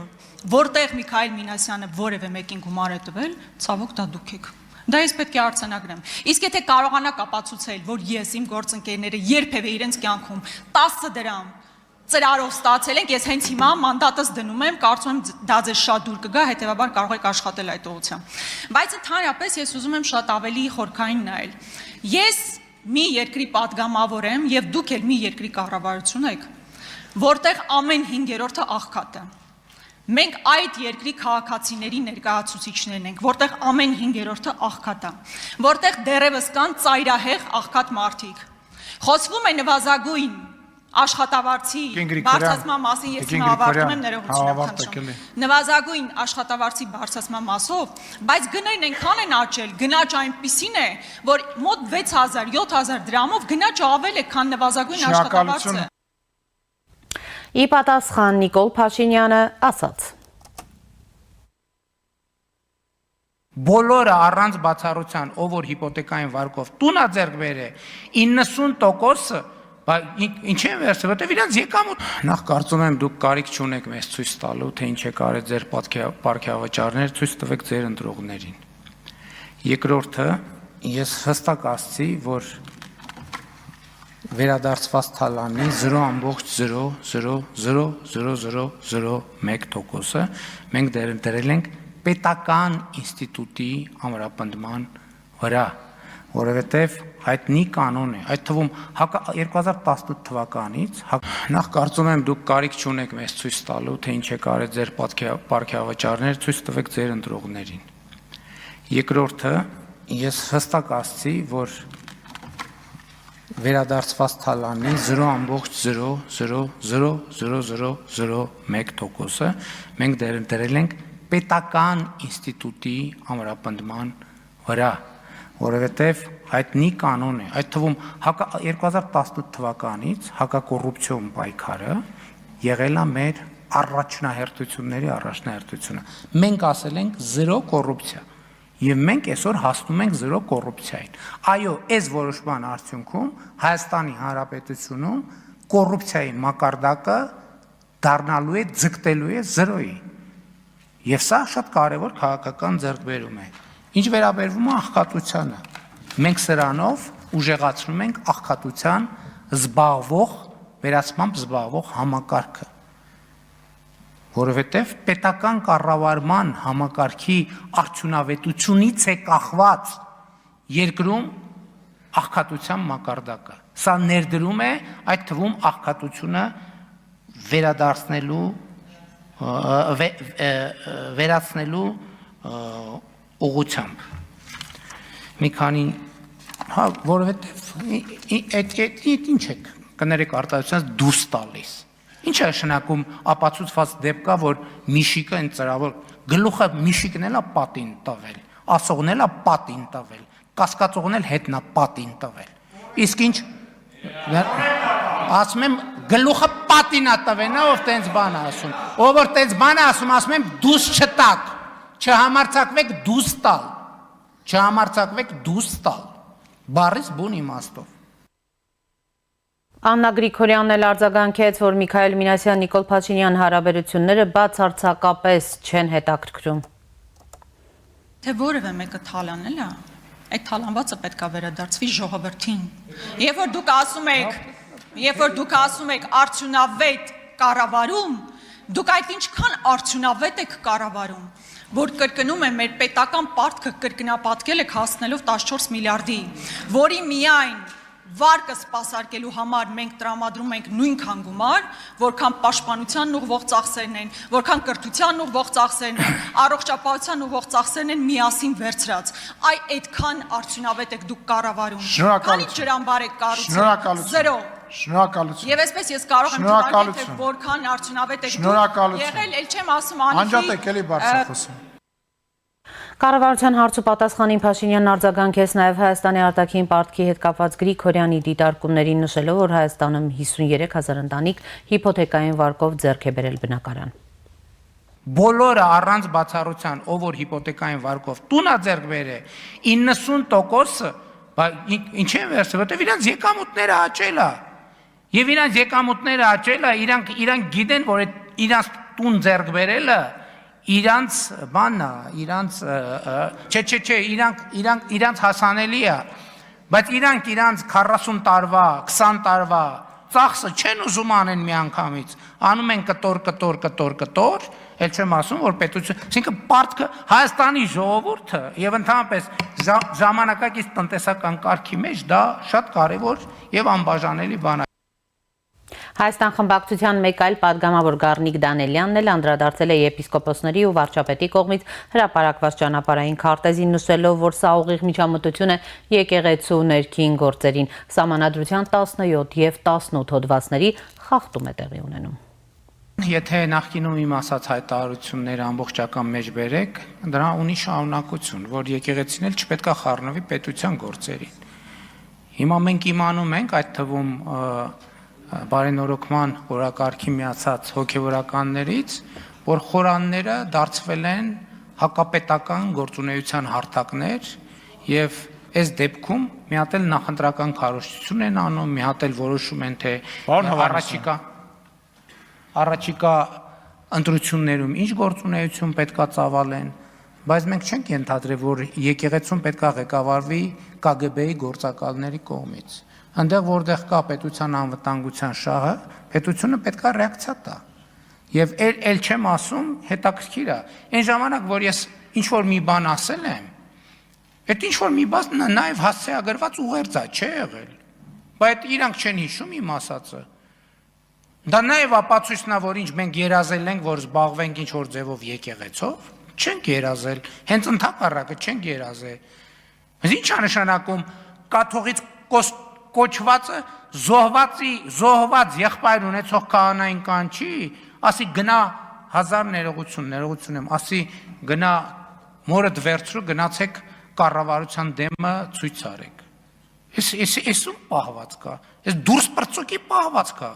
F: որտեղ Միքայել Մինասյանը որևէ մեկին գումար է տվել, ցավոք դա դուք եք։ Դա ես պետք է արձանագրեմ։ Իսկ եթե կարողանաք ապացուցել, որ ես իմ գործընկերները երբևէ իրենց կյանքում 10 դրամ ծրարով ստացել ենք, ես հենց հիմա մանդատս դնում եմ, կարծում եմ դա ձեզ շատ դուր կգա, հետեւաբար կարող եք աշխատել այդ ուղղությամբ։ Բայց ընդհանրապես ես ուզում եմ շատ ավելի խորքային նայել։ Ես մի երկրի պատգամավոր եմ եւ դուք էլ մի երկրի կառավարություն եք, որտեղ ամեն 5-րդը աղքատ է։ Մենք այդ երկրի քաղաքացիների ներկայացուցիչներն ենք, որտեղ ամեն 5-րդը աղքատ է, որտեղ դեռևս կան ծայրահեղ աղքատ մարդիկ։ Խոսվում է նվազագույն աշխատավարձի բարձրացման մասին, ես հիմա ավարտում եմ, ներողություն եմ խնդրում։ Նվազագույն աշխատավարձի բարձրացման մասով, բայց գներն այնքան են աճել, գնաճ այնպիսին է, որ մոտ 6000-7000 դրամով գնաճը ավել է, քան նվազագույն աշխատավարձը։
A: Ի պատասխան Նիկոլ Փաշինյանը ասաց.
C: Բոլորը առանց բացառության, ով որ հիպոթեկային վարկով տուն է ձեռք բերե, 90%-ը ինչ են վերցրել, որտեվ իրանց եկամուտ։ Նախ կարծում եմ դուք կարիք չունեք մեզ ցույց տալու, թե ինչ է կարել ձեր պարգևավճարներ, ցույց տվեք ձեր ընտրողներին։ Երկրորդը, ես հստակ ասացի, որ վերադարձված թալանի 0.0000001%-ը մենք դրել ենք պետական ինստիտուտի ամրապնդման վրա, որովհետև հայտնի կանոն է, այդ թվում 2018 թվականից, նախ կարծում եմ դուք կարիք չունեք մեզ ցույց տալու, թե ինչ է կարել ձեր պարգևավճարներ, ցույց տվեք ձեր ընտրողներին։ Երկրորդը, ես հստակ ասացի, որ վերադարձված թալանի 0.0000001%-ը մենք դրել ենք պետական ինստիտուտի ամրապնդման վրա, որովհետև հայտնի կանոն է, այդ թվում 2018 թվականից հակակոռուպցիոն պայքարը եղել է մեր առաջնահերթությունը։ Մենք ասել ենք 0 կոռուպցիա, եւ մենք այսօր հասնում ենք 0 կոռուպցիային։ Այո, այս որոշման արդյունքում Հայաստանի Հանրապետությունում կոռուպցիայի մակարդակը դառնալու է, ձգտելու է 0-ի։ Եվ սա շատ կարևոր քաղաքական ձեռքբերում է։ Ինչ վերաբերվում է աղքատությանը, մենք սրանով ուժեղացնում ենք աղքատության վերացմամբ զբաղվող համակարգը, որովհետև պետական կառավարման համակարգի արդյունավետությունից է կախված երկրում աղքատության մակարդակը։ Սա ներդրում է այդ թվում աղքատությունը վերացնելու ուղղությամբ։ Մի քանի, որովհետև ինչ եք կներեք արտահայտությունից դուրս տալիս։ Ինչ է նշանակում ապացուցված դեպք կա, որ միշիկը այն ծրավոր գլուխը միշիկն էլա պատին տվել, ասողն էլա պատին տվել, կասկածողն էլ հետնա պատին տվել։ Իսկ ինչ ասում եմ գլուխը պատին է տվել, նա ով տենց բան է ասում։ Ով որ տենց բան է ասում, ասում եմ դուս չտակ, չհամարձակվեք դուս տալ։ Չհամարձակվեք դուս տալ։ Բառից բուն իմաստով։
A: Աննա Գրիգորյանն էլ արձագանքեց, որ Միքայել Մինասյան, Նիկոլ Փաշինյան հարաբերությունները բացարձակապես չեն հետաքրքրում։
F: Թե որևէ մեկը թալանել է, այդ թալանվածը պետք է վերադարձվի ժողովրդին։ Երբ որ դուք ասում եք արդյունավետ կառավարում, դուք այդ ինչքան արդյունավետ եք կառավարում, որ կրկնում եմ մեր պետական պարտքը կրկնապատկել եք հասնելով 14 միլիարդի, որի միայն վարկը սպասարկելու համար մենք տրամադրում ենք նույնքան գումար, որքան պաշտպանության ուղղվող ծախսերն են, որքան կրթության ուղղվող ծախսերն են, առողջապահության ուղղող ծախսերն են միասին վերցրած։ Այ այդքան արդյունավետ եք դուք կառավարում։ Քանի ջրամբար եք կառուցել։ 0։
G: Շնորհակալություն։
F: Եվ այսպես ես կարող եմ ճանաչել, թե որքան արդյունավետ եք դուք եղել, ել չեմ ասում անիվի։
G: Անջատեք էլի բարձր խոսում։
A: Կառավարության հարց ու պատասխանին Փաշինյանն արձագանքեց նաև Հայաստանի արտաքին պարտքի հետ կապված Գրիգորյանի դիտարկումներին, նշելով, որ Հայաստանում 53,000 ընտանիք հիփոթեկային վարկով ձեռք է բերել բնակարան։
C: Բոլորը առանց բացառության, ով որ հիփոթեկային վարկով տուն է ձեռք բերել, 90%-ը ինչ են վերցրել, որտեղ իրանց եկամուտները աճել է։ Եվ իրանց եկամուտները աճել է, իրանք գիտեն, որ իրանց տուն ձեռք բերելը իրանց բանն է, իրանց հասանելի է, բայց իրանք 40 տարվա, 20 տարվա ծախսը չեն ուզում անեն միանգամից, անում են կտոր, էլ չեմ ասում, որ պետություն, այսինքն պարտքը Հայաստանի ժողովուրդը եւ ընդհանրապես ժամանակակից տնտեսական կարգի մեջ դա շատ կարեւոր եւ անբաժանելի բան է։
A: Հայաստան խմբակցության մեկ այլ պատգամավոր Գառնիկ Դանելյանն էլ անդրադարձել է եպիսկոպոսների ու վարչապետի կողմից հրապարակված ճանապարհային քարտեզին, նշելով, որ սա ուղիղ միջամտություն է եկեղեցու ներքին գործերին։ Սահմանադրության 17 եւ 18 հոդվածների խախտում է տեղի ունենում։
C: Եթե նախկինում իմ ասած հայտարարությունները ամբողջական մեջ բերեք, դրա ունի շարունակություն, որ եկեղեցին էլ չպետք է խառնվի պետության գործերին։ Հիմա մենք իմանում ենք, այդ թվում բարենորոգման օրակարգի միացած հոգևորականներից, որ խորանները դարձվել են հակապետական գործունեության հարթակներ եւ այս դեպքում մի հատ էլ նախընտրական քարոզչություն են անում, մի հատ էլ որոշում են, թե առաջիկա ընտրություններում ինչ գործունեություն պետքա ծավալեն, բայց մենք չենք ենթադրել, որ եկեղեցուն պետքա ղեկավարվի KGB-ի գործակալների կողմից։ Այնտեղ որտեղ կա պետության անվտանգության շահը, պետությունը պետքա ռեակցիա տա։ Եվ էլ չեմ ասում, հետաքրքիր է, այն ժամանակ, որ ես ինչ-որ մի բան ասել եմ, այդ ինչ-որ մի բան նաև հասցեագրված ուղերձ է, չէ եղել։ Բայց իրանք չեն հիշում իմ ասածը։ Դա նաև ապացույցն է, որ ինչ մենք երազել ենք, որ զբաղվենք ինչ-որ ձևով եկեղեցով, չենք երազել, հենց ընդհակառակը չենք երազել։ Ինչ է նշանակում կաթողիկ կոչվածը զոհված եղբայր ունեցող քահանային կանչի, ասի գնա 1000 ներողություն եմ, ասի գնա մորդ վերցրու, գնացեք կառավարության դեմը ցույց արեք։ Էս ում պահված կա, էս դուրս պրծոկի պահված կա։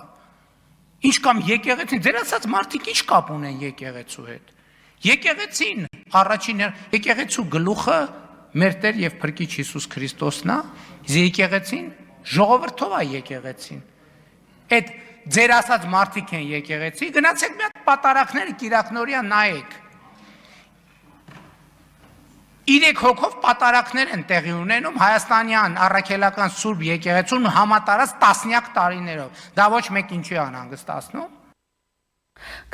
C: Ինչ կամ եկեղեցին, ձեր ասած մարդիկ ինչ կապ ունեն եկեղեցու հետ։ Եկեղեցին առաջին եկեղեցու գլուխը մեր Տեր եւ Փրկիչ Հիսուս Քրիստոսն է, եկեղեցին ժողովրդով է եկեղեցին։ Այդ ձեր ասած մարդիկ են եկեղեցի, գնացեք մի հատ պատարակները Կիրակնորիա նայեք։ 3 հոգով պատարակներ են տեղի ունենում Հայաստանյան առաքելական Սուրբ եկեղեցուն համատարած տասնյակ տարիներով։ Դա ոչ մեկ ինչի անհանգստացնում։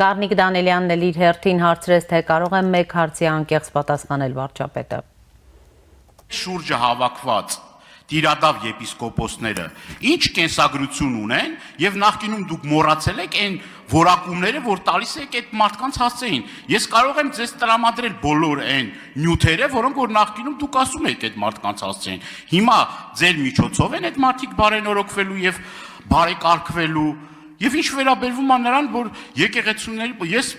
A: Գառնիկ Դանելյանն էլ իր հերթին հարցրեց, թե կարող է մեկ հարցի անկեղծ պատասխանել վարչապետը։
H: Շուրջը հավաքված տիրադավ եպիսկոպոսները ինչ կենսագրություն ունեն եւ նախկինում դուք մոռացել եք այն որակումները, որ տալիս եք այդ մարդկանց հասցեին։ Ես կարող եմ ձեզ տրամադրել բոլոր այն նյութերը, որոնք որ նախկինում դուք ասում եք այդ մարդկանց հասցեին։ Հիմա ձեր միջոցով են այդ մարդիկ բարենորոգվելու եւ բարեկարգվելու եւ ինչ վերաբերվում է նրան, որ եկեղեցիների ես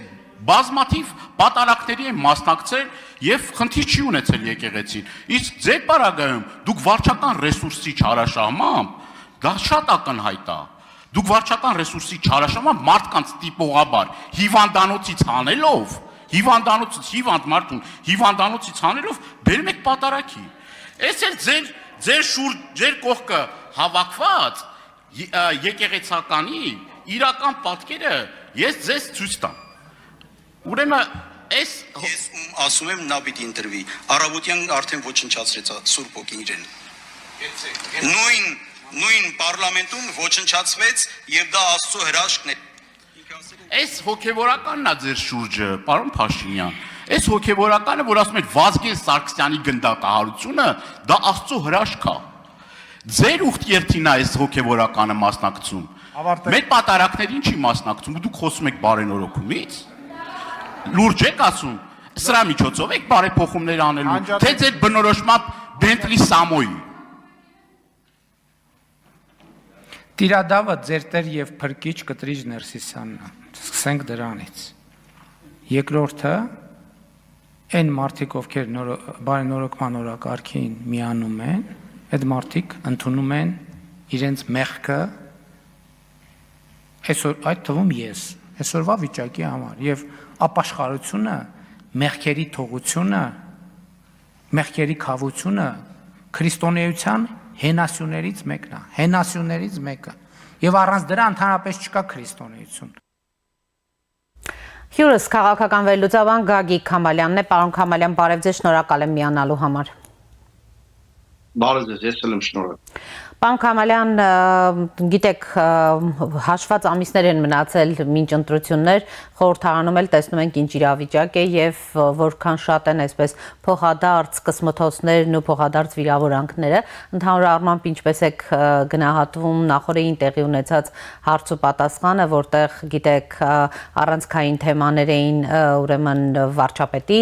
H: բազմաթիվ պատարակների են մասնակցել եւ խնդիր չի ունեցել եկեղեցին։ Իսկ ձեր պարագայում դուք վարչական ռեսուրսի չարաշահմամբ, դա շատ ակնհայտ է։ Դուք վարչական ռեսուրսի չարաշահմամբ մարդկանց տիպողաբար հիվանդանոցից հանելով, հիվանդանոցից հիվանդ մարդուն հիվանդանոցից հանելով բերում եք պատարակի։ Այս էլ ձեր շուրջ, ձեր կողքը հավաքված եկեղեցականի իրական պատկերը ես ձեզ ցույց տամ։ Ուրեմն ես
I: ասում եմ նա պիտի ինտերվի։ Արաբոդյան արդեն ոչնչացրեց Սուրբ Օքին իրեն։ Նույն պարլամենտում ոչնչացվեց եւ դա Աստծո հրաշքն է։
H: Այս հոգևորականն է ձեր շուրջը, պարոն Փաշինյան։ Այս հոգևորականը, որ ասում են Վազգեն Սարգսյանի գնդակահարությունը, դա Աստծո հրաշք է։ Ձեր ուխտերթին է այս հոգևորականը մասնակցում։ Մեր պատարակներին չի մասնակցում, ու դուք խոսում եք բարենորոգումից։ Լուրջ եք ասում, սրա միջոցով եք բարեփոխումներ անելու, թե ձեր բնորոշմամբ Բենտլի Սամոյի։
C: Տիրադավը ձեր տեր եւ փրկիչ Կտրիչ Ներսիսյանն է։ Սկսենք դրանից։ Երկրորդը այն մարդիկ, ովքեր բարենորոգման օրակարգին միանում են, այդ մարդիկ ընդունում են իրենց մեղքը այսօր այդ թվում ես այսօրվա վիճակի համար եւ ապաշխարությունը, մեղքերի թողությունը, մեղքերի քավությունը քրիստոնեության հենասյուներից մեկն է, հենասյուներից մեկը։ Եվ առանց դրա ընդհանրապես չկա քրիստոնեություն։
A: Հյուրս քաղաքական վերլուծաբան Գագիկ Քամալյանն է, պարոն Քամալյան, բարև ձեզ, շնորհակալ եմ միանալու համար։
J: Բարև ձեզ, ես եմ շնորհակալ։
A: Պարոն Քամալյան, գիտեք, հաշված ամիսներ են մնացել մինչ ընտրություններ, խորհրդարանում էլ տեսնում ենք ինչ իրավիճակ է եւ որքան շատ են այսպես փոխադարձ կսմթոցներն ու փոխադարձ վիրավորանքները, ընդհանուր առմամբ ինչպես եք գնահատվում նախորդին տեղի ունեցած հարց ու պատասխանը, որտեղ գիտեք առանցքային թեմաներ էին, ուրեմն վարչապետի,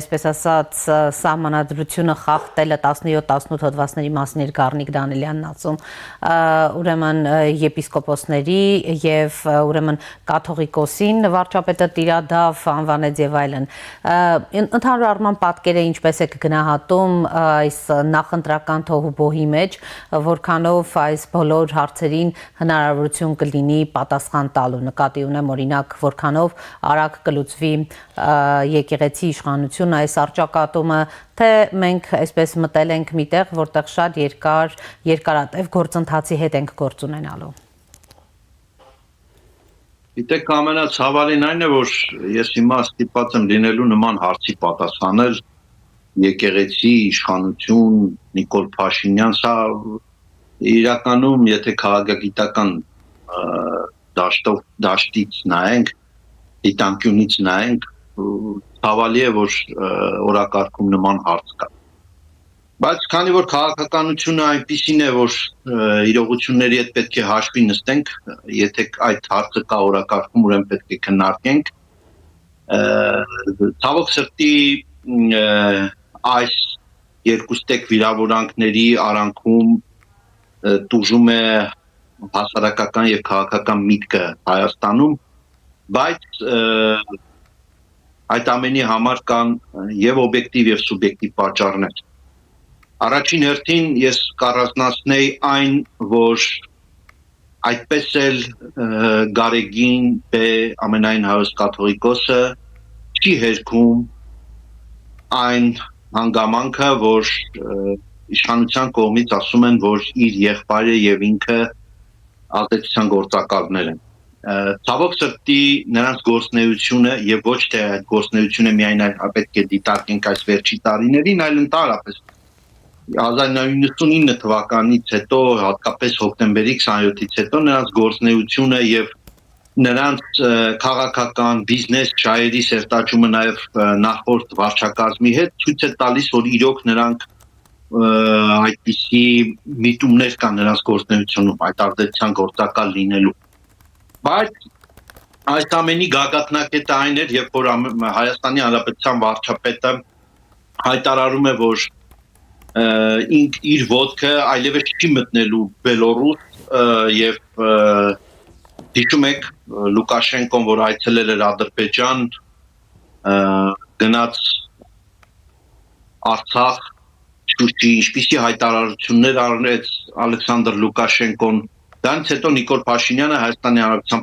A: այսպես ասած, սահմանադրությունը խախտելը 17-18 հոդվածների մասին էր Գառնիկ Դանիելյանն ուրեմն եպիսկոպոսների եւ ուրեմն կաթողիկոսին վարչապետը տիրադավ անվանեց եւ այլն։ Ընդհանուր առմամբ պատկերը ինչպես եք գնահատում այս նախընտրական թոհուբոհի մեջ, որքանով այս բոլոր հարցերին հնարավորություն կլինի պատասխան տալու, նկատի ունեմ օրինակ որքանով արագ կլուծվի եկեղեցի իշխանությունը այս առճակատումը, թե մենք այսպես մտել ենք միտեղ, որտեղ շատ երկարատև գործընթացի հետ ենք գործ ունենալու։
J: Գիտեք, ամենացավալին այն է, որ ես հիմա ստիպված եմ լինելու նման հարցի պատասխանել եկեղեցի իշխանություն Նիկոլ Փաշինյան, սա իրականում, եթե քաղաքագիտական դաշտից նայենք, դիտանկյունից նայենք, ցավալի է, որ օրակարգում նման հարց կա։ Բայց քանի որ քաղաքականությունը այնպիսին է, որ իրողությունների հետ պետք է հաշվի նստենք, եթե այդ հարցը կա օրակարգում, ուրեմն պետք է քննարկենք։ Ցավոք սրտի այս երկուստեք վիրավորանքների արանքում տուժում է հասարակական եւ քաղաքական միտքը Հայաստանում, բայց այդ ամենի համար կան եւ օբյեկտիվ եւ սուբյեկտիվ պատճառներ։ Առաջին հերթին ես կառանձնացնեի այն, որ այդպես էլ Գարեգին ամենայն հայոց կաթողիկոսը չի հերքում այն հանգամանքը, որ իշխանության կողմից ասում են, որ իր եղբայրը եւ ինքը ազդեցության գործակալներ են։ Ցավոք սրտի նրանց գործնեությունը եւ ոչ թե այդ գործնեությունը միայն պետք է դիտարկենք այս վերջի տարիներին, այլ ընդհանրապես 1999 թվականից հետո, հատկապես հոկտեմբերի 27-ից հետո նրանց գործնեությունը եւ նրանց քաղաքական բիզնես շահերի սերտաճումը նաեւ նախորդ վարչակազմի հետ ցույց է տալիս, որ իրոք նրանք այդպիսի միտումներ կան նրանց գործնեությունում, այդ ազդեցության գործակալ լինելու։ Բայց այս ամենի գագաթնակետը այն էր, երբ որ Հայաստանի Հանրապետության վարչապետը հայտարարում է, որ իր ոտքը այլևս չի մտնելու Բելոռուս եւ հիշում եք Լուկաշենկոն, որ այցելել էր Ադրբեջան, գնաց Արցախ, Շուշի, ինչպիսի հայտարարություններ արեց Ալեքսանդր Լուկաշենկոն։ Դրանից հետո Նիկոլ Փաշինյանը Հայաստանի Հանրապետության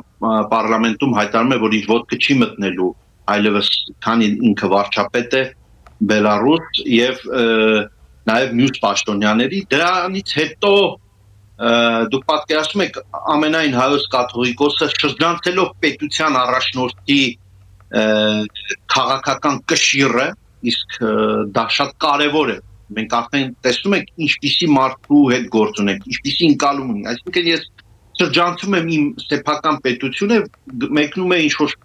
J: պարլամենտում հայտարարում է, որ իր ոտքը չի մտնելու այլևս, քանի ինքը վարչապետ է Բելառուս եւ նաեւ մյուս պաշտոնյաների։ Դրանից հետո դուք պատկերացնում եք ամենայն հայոց կաթողիկոսը շրջանցելով պետության առաջնորդի քաղաքական կշիռը, իսկ դա շատ կարևոր է։ Մենք արդեն տեսնում ենք ինչպիսի մարդու հետ գործ ունենք, ինչպիսի ընկալում ունենք։ Այսինքն ես շրջանցում եմ իմ սեփական պետությունը, մեկնում է ինչ-որ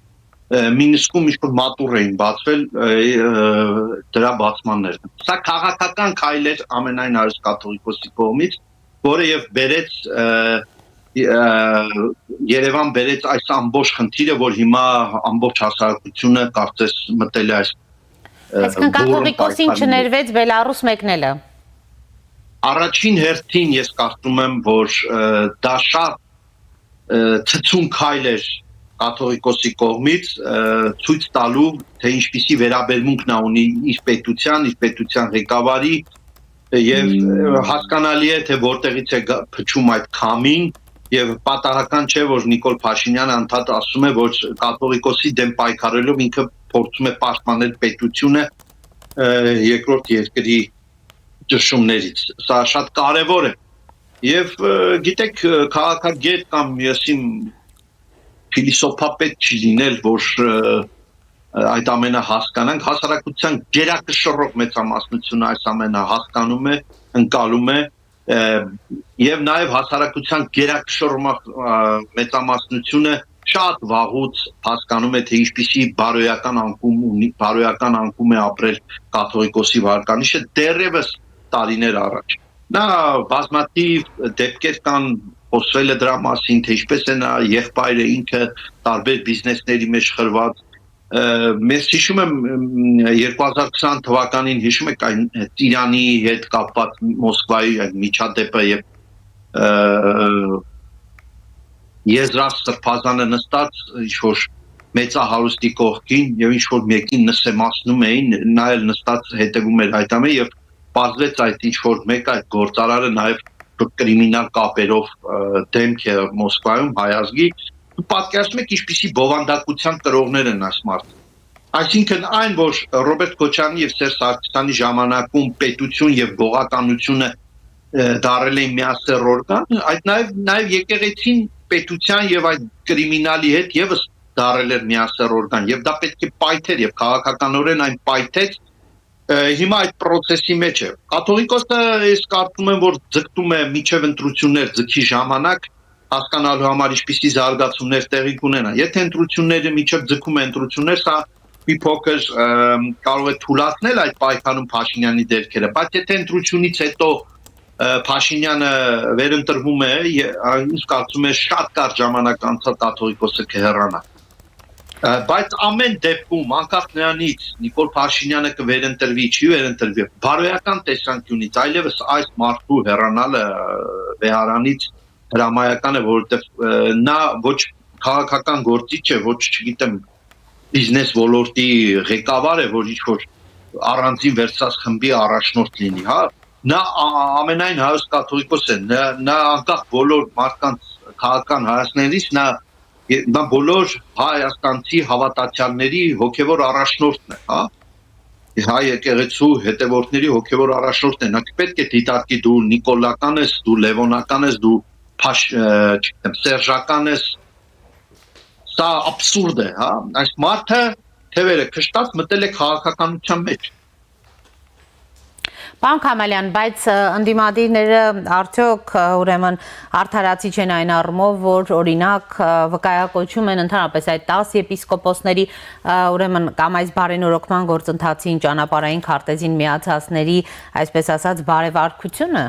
J: Մինսկում ինչ-որ մատուռ էին բացվել դրա բացմաններն։ Սա քաղաքական քայլ էր ամենայն հայոց կաթողիկոսի կողմից, որը եւ բերեց Երևան բերեց այս ամբողջ խնդիրը, որ հիմա ամբողջ հասարակությունը կարծես մտել է այս
A: Այսինքն կաթողիկոսին չներվեց Բելարուս մեկնելը։
J: Առաջին հերթին ես կարծում եմ, որ դա շատ ցցուն քայլ էր կաթողիկոսի կողմից ցույց տալու, թե ինչպիսի վերաբերմունք նա ունի իր պետության ղեկավարի եւ հասկանալի է, թե որտեղից է փչում այդ քամին եւ պատահական չէ, որ Նիկոլ Փաշինյանը անդադ ասում է, որ կաթողիկոսի դեմ պայքարելով ինքը փորձում է պաշտպանել պետությունը երկրորդ երկրի ճնշումներից։ Սա շատ կարեւոր է։ Եվ գիտեք, քաղաքագետ կամ եսիմ փիլիսոփապետ չի լինել, որ այդ ամենը հասկանանք, հասարակության գերակշռող մեծամասնությունը այս ամենը հասկանում է, ընկալում է եւ նաեւ հասարակության գերակշռող մեծամասնությունը շատ վաղուց հասկանում է, թե ինչպիսի բարոյական անկում է ապրել կաթողիկոսի վարկանիշը դեռևս տարիներ առաջ։ Նա բազմաթիվ դեպքեր կան խոսվել է դրա մասին, թե ինչպես է նա եղբայրը ինքը տարբեր բիզնեսների մեջ խրված Մեզ հիշում եմ 2020 թվականին հիշում եք այն Տիրանի հետ կապված Մոսկվայի այդ միջադեպը եւ Եզրած Սրբազանը նստած ինչ-որ մեծահարուստի կողքին եւ ինչ-որ մեկին նսեմացնում էին, նա էլ նստած հետևում էր այդ ամենը եւ բացվեց այդ ինչ-որ մեկ այդ գործարարը նաեւ կրիմինալ կապերով դեմք է Մոսկվայում հայազգի պատկերացնում եք ինչպիսի բովանդակության կրողներ են այս մարդը։ Այսինքն այն, որ Ռոբերտ Քոչարյանի եւ Սերժ Սարգսյանի ժամանակում պետություն եւ բողականությունը դարել էին միասեռ օրգան, այդ նաեւ եկեղեցին պետության եւ այդ կրիմինալի հետ եւս դարել էր միասեռ օրգան եւ դա պետք է պայթեր եւ քաղաքականորեն այն պայթեց հիմա այդ process-ի մեջ է։ Կաթողիկոսը ես կարծում եմ, որ ձգտում է միջև ընտրություններ ձգի ժամանակ հասկանալու համար ինչպիսի զարգացումներ տեղի կունենան։ Եթե ընտրությունները միջև ձգում է ընտրություններ, սա մի փոքր կարող է թուլացնել այդ պայքարում Փաշինյանի դերքերը, բայց եթե ընտրությունից հետո Փաշինյանը վերընտրվում է, ինձ կարծում եմ շատ կարճ ժամանակ անցած կաթողիկոսը կհեռանա։ Բայց ամեն դեպքում անկախ նրանից Նիկոլ Փաշինյանը կվերընտրվի, չի վերընտրվի, բարոյական տեսանկյունից այլևս այս մարդու հեռանալը վեհարանից հրամայական է, որովհետև նա ոչ քաղաքական գործիչ է, ոչ չգիտեմ բիզնես ոլորտի ղեկավար է, որ ինչ-որ առանձին վերցած խմբի առաջնորդ լինի, հա։ Նա ամենայն հայոց կաթողիկոս է, նա անկախ բոլոր մարդկանց քաղաքական հայացքներից նա բոլոր հայաստանցի հավատացյալների հոգևոր առաջնորդն է, հա։ Հայ եկեղեցու հետևորդների հոգևոր առաջնորդն է, նա պետք է դիտարկի դու նիկոլական ես, դու լևոնական ես, դու Սերժական ես, սա աբսուրդ է, հա, այս մարդը թևերը քշտած մտել է քաղաքականության մեջ։
A: Պարոն Քամալյան, բայց ընդդիմադիրները արդյոք ուրեմն արդարացի չեն այն առումով, որ օրինակ վկայակոչում են ընդհանրապես այդ 10 եպիսկոպոսների ուրեմն կամ այս բարենորոգման գործընթացին ճանապարհային քարտեզին միացածների, այսպես ասած, բարեվարկությունը։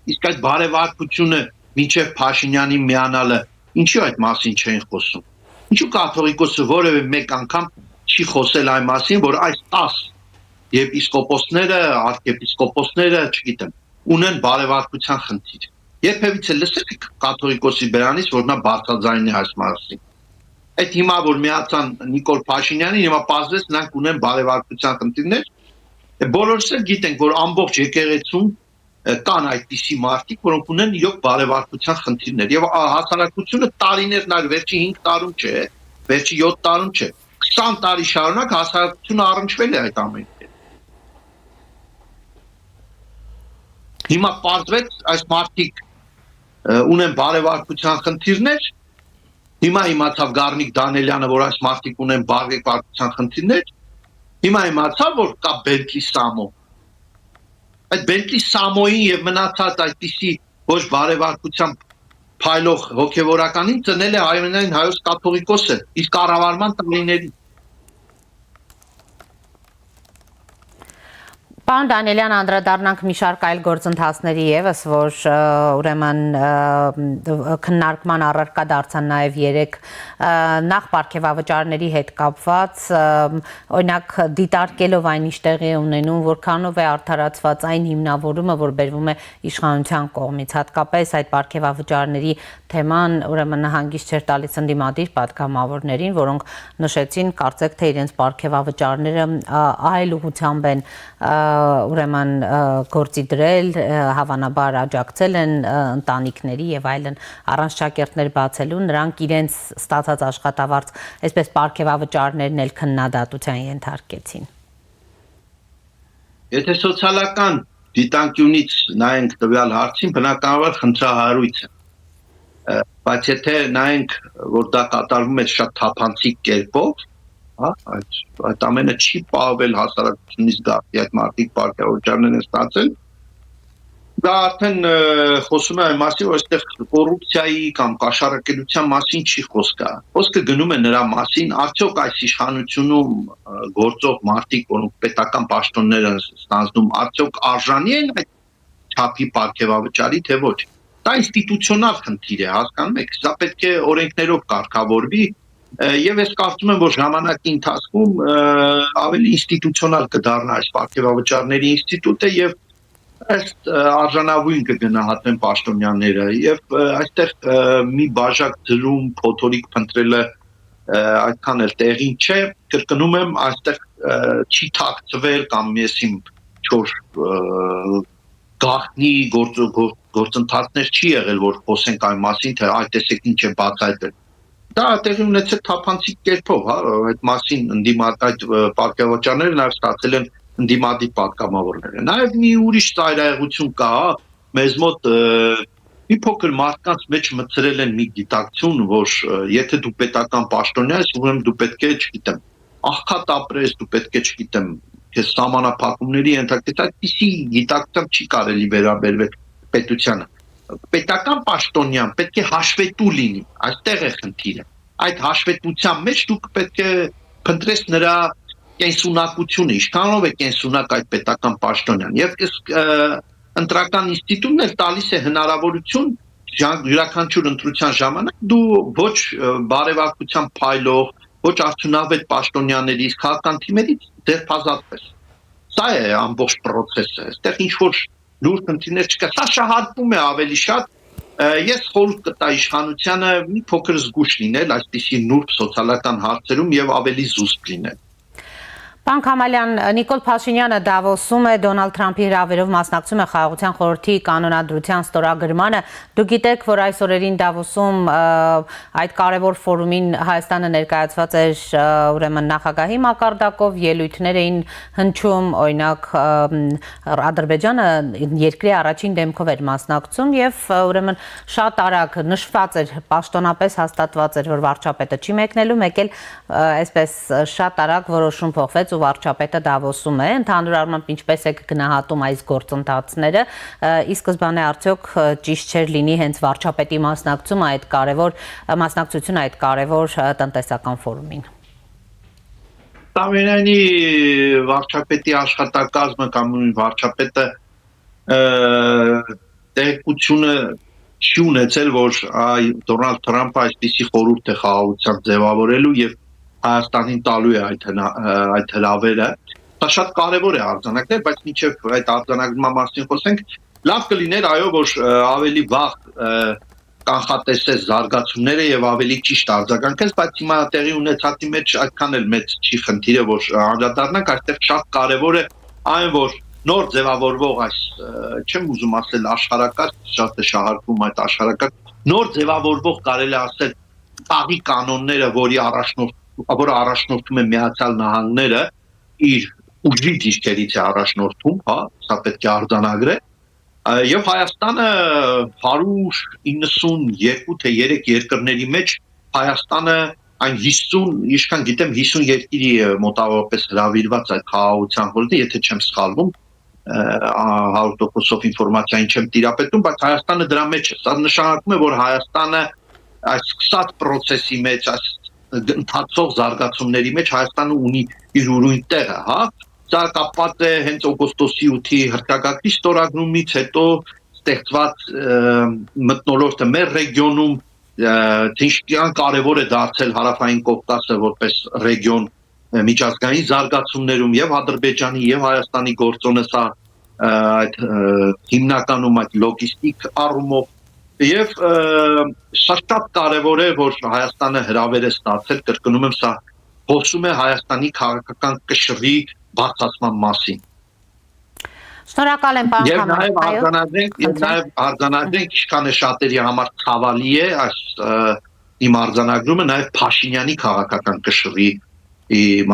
J: Իսկ այդ բարեվարկությունը մինչև Փաշինյանի միանալը ինչու այդ մասին չեն խոսում։ Ինչու կաթողիկոսը որևէ մեկ անգամ չի խոսել այն մասին, որ այս 10 եպիսկոպոսները, արքեպիսկոպոսները, չգիտեմ, ունեն բարեվարկության խնդիր։ Երբևիցե լսել եք կաթողիկոսի բերանից, որ նա բարձրաձայն է այս մասին։ Այդ հիմա որ միացան Նիկոլ Փաշինյանին, հիմա պարզվեց նրանք ունեն բարեվարկության խնդիրներ։ Բոլորս էլ գիտենք, որ ամբողջ եկեղեցում կան այդպիսի մարդիկ, որոնք ունեն իրոք բարեվարկության խնդիրներ եւ հասարակությունը տարիներն այլ վերջի 5 տարում չէ, վերջի 7 տարում չէ, 20 տարի շարունակ հասարակությունը առնչվել է այդ ամենին։ Հիմա պարզվեց այս մարդիկ ունեն բարեվարկության խնդիրներ, հիմա իմացավ Գառնիկ Դանիելյանը, որ այս մարդիկ ունեն բարեվարկության խնդիրներ, հիմա իմացավ, որ կա Բենտլի Սամո։ Այդ Բենտլի Սամոյին եւ մնացած այդպիսի ոչ բարեվարկության փայլող հոգեվորականին ծնել է հայրենային հայոց կաթողիկոսը, իսկ կառավարման տարիների
A: Պարոն Դանիելյան, անդրադառնանք մի շարք այլ գործընթացների եւս, որ ուրեմն քննարկման առարկա դարձան նաեւ 3 նախ պարգևավճարների հետ կապված, օրինակ դիտարկելով այն ինչ տեղի ունենում, որքանով է արդարացված այն հիմնավորումը, որ բերվում է իշխանության կողմից, հատկապես այդ պարգևավճարների թեման ուրեմն հանգիստ չէր տալիս ընդդիմադիր պատգամավորներին, որոնք նշեցին, կարծեք թե իրենց պարգևավճարները այլ ուղղությամբ են ուրեմն գործի դրել, հավանաբար աջակցել են ընտանիքների եւ այլն առանց շակերտներ բացելու, նրանք իրենց ստացած աշխատավարձ, այսպես պարգևավճարներն էլ քննադատության ենթարկեցին։
J: Եթե սոցիալական դիտանկյունից նայենք տվյալ հարցին, բնականաբար խնդրահարույց է, բայց եթե նայենք, որ դա կատարվում է շատ թափանցիկ կերպով, այդ ամենը չի պահվել հասարակությունից գաղթի այդ մարդիկ պարգևավճարներ են ստացել, դա արդեն խոսում է այն մասին, որ այստեղ կոռուպցիայի կամ կաշառակերության մասին չի խոսքը, խոսքը գնում է նրա մասին, արդյոք այս իշխանությունում գործող մարդիկ, որոնք պետական պաշտոններ են ստանձնում, արդյոք արժանի են այդ չափի պարգևավճարի, թե ոչ, դա ինստիտուցիոնալ խնդիր է, հասկանում եք, սա պետք է օրենքներով կարգավորվի Եվ ես կարծում եմ, որ ժամանակի ընթացքում ավելի ինստիտուցիոնալ կդառնա այս պարգևավճարների ինստիտուտը եւ ըստ արժանավույն կգնահատեն պաշտոնյաները եւ այստեղ մի բաժակ ձրում փոթորիկ փնտրելը այդքան էլ տեղին չէ, կրկնում եմ, այստեղ չի թաքցվել կամ ես իմ չոր գաղտնի գործընթացներ չի եղել, որ խոսենք այն մասին, թե այդ տեսեք ինչ է բացահայտել Դա տեղի ունեցել թափանցիկ կերպով, այդ մասին այդ պարգևավճարները նաև ստացել են ընդդիմադիր պատգամավորները։ Նաև մի ուրիշ ծայրահեղություն կա, մեզ մոտ մի փոքր մարդկանց մեջ մտցրել են մի գիտակցություն, որ եթե դու պետական պաշտոնյա ես, ուրեմն դու պետք է, չգիտեմ, աղքատ ապրես, դու պետք է, չգիտեմ, քեզ սահմանափակումների ենթարկես, այդպիսի գիտակցությամբ չի կարելի վերաբերվել պետությանը։ Պետական պաշտոնյան պետք է հաշվետու լինի, այստեղ է խնդիրը։ Այդ հաշվետվության մեջ դուք պետք է փնտրես նրա կենսունակությունը, ինչքանով է կենսունակ այդ պետական պաշտոնյան։ Եվ ընտրական ինստիտուտն էլ տալիս է հնարավորություն յուրաքանչյուր ընտրության ժամանակ դու ոչ բարեվարկության փայլող, ոչ արդյունավետ պաշտոնյաներից, քաղաքական թիմերից ձերբազատվես։ Սա է ամբողջ process-ը։ Այստեղ ինչ որ լուրջ խնդիրներ չկա, սա շահարկվում է ավելի շատ, ես խորհուրդ կտա իշխանությանը մի փոքր զգուշ լինել այսպիսի նուրբ սոցիալական հարցերում եւ ավելի զուսպ լինել։
A: Պարոն Քամալյան, Նիկոլ Փաշինյանը Դավոսում է, Դոնալդ Թրամփի հրավերով մասնակցում է Խաղաղության խորհրդի կանոնադրության ստորագրմանը։ Դուք գիտեք, որ այս օրերին Դավոսում այդ կարևոր ֆորումին Հայաստանը ներկայացված էր ուրեմն նախագահի մակարդակով, ելույթներ էին հնչում, օրինակ Ադրբեջանը երկրի առաջին դեմքով էր մասնակցում եւ ուրեմն շատ արագ նշված էր, պաշտոնապես հաստատված էր, որ վարչապետը չի մեկնելու, մեկ էլ այսպես շատ արագ որոշում փոխվեց ու վարչապետը Դավոսում է, ընդհանուր առմամբ ինչպես եք գնահատում այս գործընթացները, ի սկզբանե արդյոք ճիշտ չէր լինի հենց վարչապետի մասնակցությունը այդ կարևոր տնտեսական ֆորումին։
J: Տավենանի վարչապետի աշխատակազմը կամ վարչապետը տեղեկությունը չի ունեցել, որ Դոնալդ Թրամփը այսպիսի խորհուրդ է խաղաղության ձևավորելու եւ Հայաստանին տալու է այդ հրավերը, դա շատ կարևոր է արձանագրել, բայց մինչև այդ արձանագրման մասին խոսենք, լավ կլիներ այո, որ ավելի վաղ կանխատեսես զարգացումները եւ ավելի ճիշտ արձագանքես, բայց հիմա տեղի ունեցածի մեջ այդքան էլ մեծ չի խնդիրը, որ անդրադառնանք, այստեղ շատ կարևոր է այն, որ նոր ձևավորվող այս, չեմ ուզում ասել աշխարհակարգ, շատ է շահարկվում այդ աշխարհակարգ, նոր ձևավորվող կարելի ասել աղի կանոնները, որը առաջնորդում է Միացյալ Նահանգները իր ուժի դիրքերից է առաջնորդում, հա, սա պետք է արձանագրել, Եվ Հայաստանը 192 թե 3 երկրների մեջ Հայաստանը այն 50, ինչքան գիտեմ 50 երկրի մոտավորապես հրավիրված այդ խաղաղության խորհրդի, եթե չեմ սխալվում, 100%-ով ինֆորմացիային չեմ տիրապետում, բայց Հայաստանը դրա մեջ է։ Սա նշանակում է, որ Հայաստանը այս սկսած process-ի մեջ, այս ընթացող զարգացումների մեջ Հայաստանը ունի իր ուրույն տեղը, հա։ Սա կապված է հենց օգոստոսի 8-ի հռչակագրի ստորագրումից հետո ստեղծված մթնոլորտը մեր ռեգիոնում թե ինչքան կարևոր է դարձել Հարավային Կովկասը որպես ռեգիոն միջազգային զարգացումներում եւ Ադրբեջանի եւ Հայաստանի գործոնը սա այդ հիմնականում այդ լոգիստիկ առումով եւ շատ կարևոր է որ Հայաստանը հրավեր է ստացել կրկնում եմ սա խոսում է Հայաստանի քաղաքական կշռի բարձրացման մասին
A: Շնորհակալ եմ պարոն Քամալյան
J: եւ նաեւ արձանագրենք ինչքան է շատերի համար ցավալի է այս իմ արձանագրումը նաեւ Փաշինյանի քաղաքական կշռի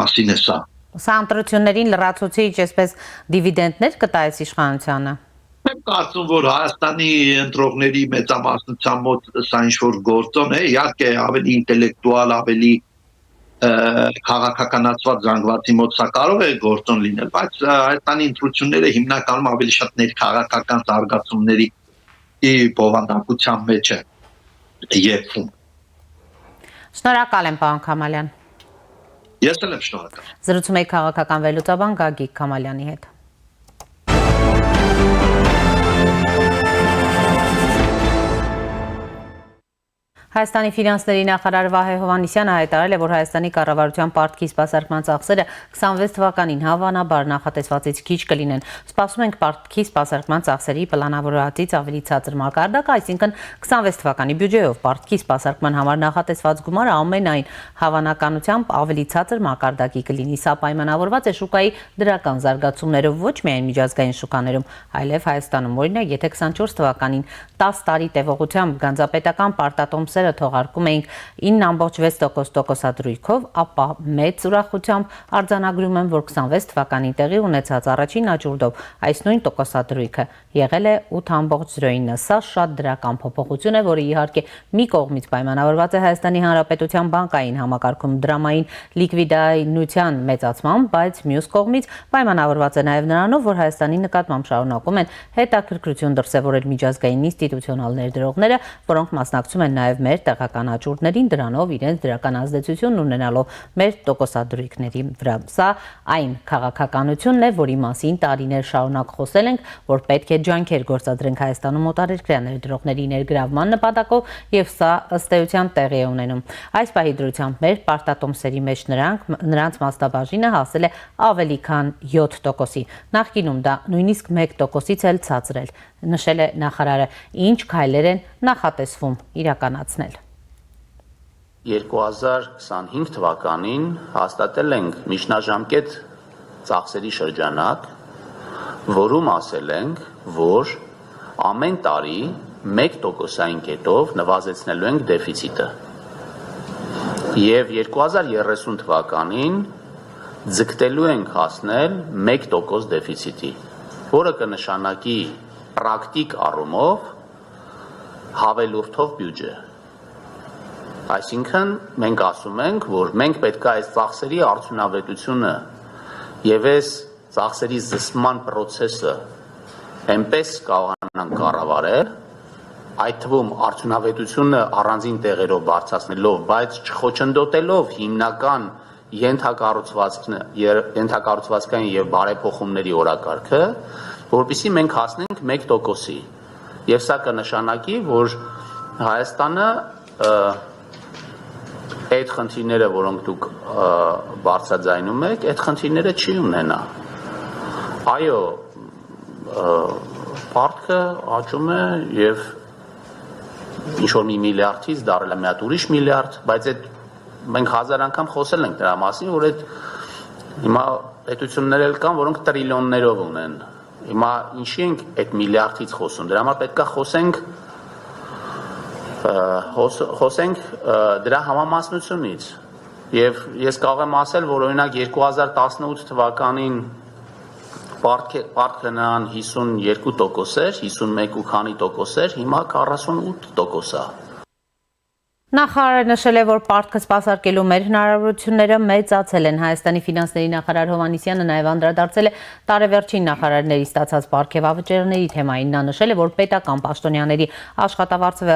J: մասին է սա
A: Սա ընտրություններին լրացուցիչ այսպես դիվիդենդներ կտա այս իշխանությանը
J: Եմ կարծում որ Հայաստանի ընտրողների մեծամասնության մոտ սա ինչ-որ գործոն է իհարկե ավելի ինտելեկտուալ ավելի քաղաքականացված զանգվածի մոտ սա կարող է գործոն լինել բայց Հայաստանի ընտրությունները հիմնականում ավելի շատ ներքաղաքական զարգացումների բովանդակության մեջ է երբում
A: Շնորհակալ եմ պարոն Քամալյան
J: Ես էլ եմ շնորհակալ
A: Զրուցում եք քաղաքական վերլուծաբան Գագիկ Քամալյանի հետ Հայաստանի ֆինանսների նախարար Վահե Հովհաննիսյանը հայտարարել է, որ Հայաստանի կառավարության պարտքի սպասարկման ծախսերը 26 թվականին հավանաբար նախատեսվածից քիչ կլինեն։ Սպասում ենք պարտքի սպասարկման ծախսերի պլանավորվածից ավելի ցածր մակարդակ, այսինքն 26 թվականի բյուջեով պարտքի սպասարկման համար նախատեսված գումարը ամենայն հավանականությամբ ավելի ցածր մակարդակի կլինի։ Սա պայմանավորված է շուկայի դրական զարգացումներով ոչ միայն միջազգային շուկաներում, այլև Հայաստանում։ Օրինակ, եթե 24 թվականին 10 տարի տևողությամբ գանձապետական պարտատոմսերը թողարկում էինք 9.6% տոկոսադրույքով, ապա մեծ ուրախությամբ արձանագրում եմ, որ 26 թվականին տեղի ունեցած առաջին աճուրդով այս նույն տոկոսադրույքը եղել է 8.09։ Սա շատ դրական փոփոխություն է, որը իհարկե մի կողմից պայմանավորված է Հայաստանի Հանրապետության բանկային համակարգում դրամային լիկվիդայնության մեծացմամբ, բայց մյուս կողմից պայմանավորված է նաև նրանով, որ Հայաստանի նկատմամբ շարունակում են հետաքրքրություն դրսևորել միջազգային ինստիտուցիոնալ ներդրողները, որոնք մասնակցում են նաև մեր տեղական աճուրդներին, դրանով իրենց դրական ազդեցությունն ունենալով մեր տոկոսադրույքների վրա։ Սա այն քաղաքականությունն է, որի մասին տարիներ շարունակ խոսել ենք, որ պետք է ջանքեր գործադրենք Հայաստանում օտարերկրյա ներդրողների ներգրավման նպատակով, եւ սա ըստ էության տեղի է ունենում։ Այս պահի դրությամբ մեր պարտատոմսերի մեջ նրանց մասնաբաժինը հասել է ավելի քան 7%-ի։ Նախկինում դա նույնիսկ 1%-ից էլ ցածր էր, նշել է նախարարը, ինչ քայլեր են նախատեսվում իրականացնել։
K: 2025 թվականին հաստատել ենք միջնաժամկետ ծախսերի շրջանակ, որում ասել ենք, որ ամեն տարի 1%-ային կետով նվազեցնելու ենք դեֆիցիտը։ Եվ 2030 թվականին ձգտելու ենք հասնել 1% դեֆիցիտի, որը կնշանակի պրակտիկ առումով հավելորդով բյուջե։ Այսինքն մենք ասում ենք, որ մենք պետք է այս ծախսերի արդյունավետությունը եւ այս ծախսերի զսպման process-ը այնպես կարողանանք կառավարել, այդ թվում արդյունավետությունը առանձին տեղերով բարձրացնելով, բայց չխոչընդոտելով հիմնական ենթակառուցվածքային եւ բարեփոխումների օրակարգը, որպեսզի մենք հասնենք 1%-ի։ Եվ սա կնշանակի, որ Հայաստանը այդ խնդիրները, որոնք դուք բարձրաձայնում եք, այդ խնդիրները չի ունենա։ Այո, պարտքը աճում է եւ ինչ-որ մի միլիարդից դառել է մի հատ ուրիշ միլիարդ, բայց այդ մենք 1000 անգամ խոսել ենք դրա մասին, որ այդ հիմա պետություններ էլ կան, որոնք տրիլիոններով ունեն։ Հիմա ինչի ենք այդ միլիարդից խոսում, դրա համար պետք է խոսենք դրա համամասնությունից։ Եվ ես կարող եմ ասել, որ օրինակ 2018 թվականին պարտքը նրան 52% էր, 51 ու քանի տոկոս էր, հիմա 48% է։
A: Նախարարը նշել է, որ պարտքը սպասարկելու մեր հնարավորությունները մեծացել են։ Հայաստանի ֆինանսների նախարար Հովհաննիսյանը նաև անդրադարձել է տարեվերջին նախարարների ստացած պարգևավճարների թեմային։ Նա նշել է, որ պետական պաշտոնյաների աշխատավարձը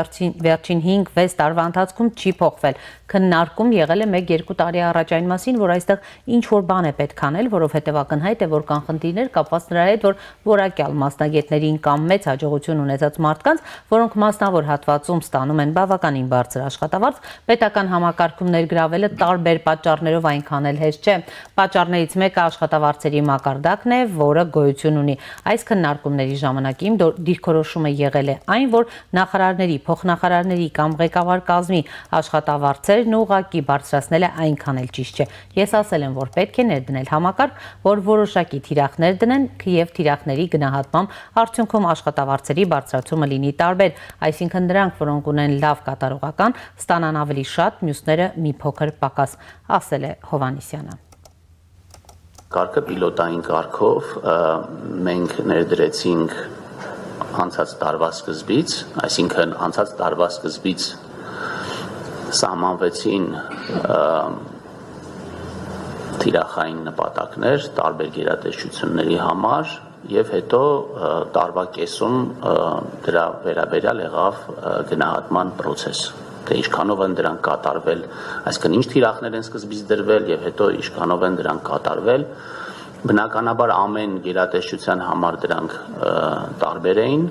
A: վերջին 5-6 տարվա ընթացքում չի փոխվել։ Քննարկում եղել է 1-2 տարի առաջ այն մասին, որ այստեղ ինչ-որ բան է պետք անել, որովհետև ակնհայտ է, որ կան խնդիրներ կապված նրա հետ, որ որակյալ մասնագետներին կամ մեծ հաջողություն ունեցած մարդկանց, որոնք մասնավոր հատվածում ստանում են բավականին բարձր աշխատավարձ, պետական համակարգում ներգրավելը տարբեր պատճառներով այնքան էլ հեշտ չէ։ Պատճառներից մեկը աշխատավարձերի մակարդակն է, որը գոյություն ունի։ Այս քննարկումների ժամանակ իմ դիրքորոշումը եղել է այն, որ նախարարների, փոխնախարարների կամ ղեկավար կազմի աշխատավարձերն ուղղակի բարձրացնելը այնքան էլ ճիշտ չէ։ Ես ասել եմ, որ պետք է ներդնել համակարգ, որ որոշակի թիրախներ դնեն եւ թիրախների գնահատմամբ արդյունքում աշխատավարձերի բարձրացումը լինի տարբեր, այսինքն դրանք, որոնք ունեն լավ կատարողական, ստանան ավելի շատ, մյուսները մի փոքր պակաս, ասել է Հովհաննիսյանը։
K: Կարգը պիլոտային կարգով մենք ներդրեցինք անցած տարվա սկզբից, այսինքն անցած տարվա սկզբից սահմանվեցին թիրախային նպատակներ տարբեր գերատեսչությունների համար եւ հետո տարվա կեսում դրա վերաբերյալ եղավ գնահատման process, թե ինչքանով են դրանք կատարվել, այսինքն ինչ թիրախներ են սկզբից դրվել եւ հետո ինչքանով են դրանք կատարվել։ Բնականաբար ամեն գերատեսչության համար դրանք տարբեր էին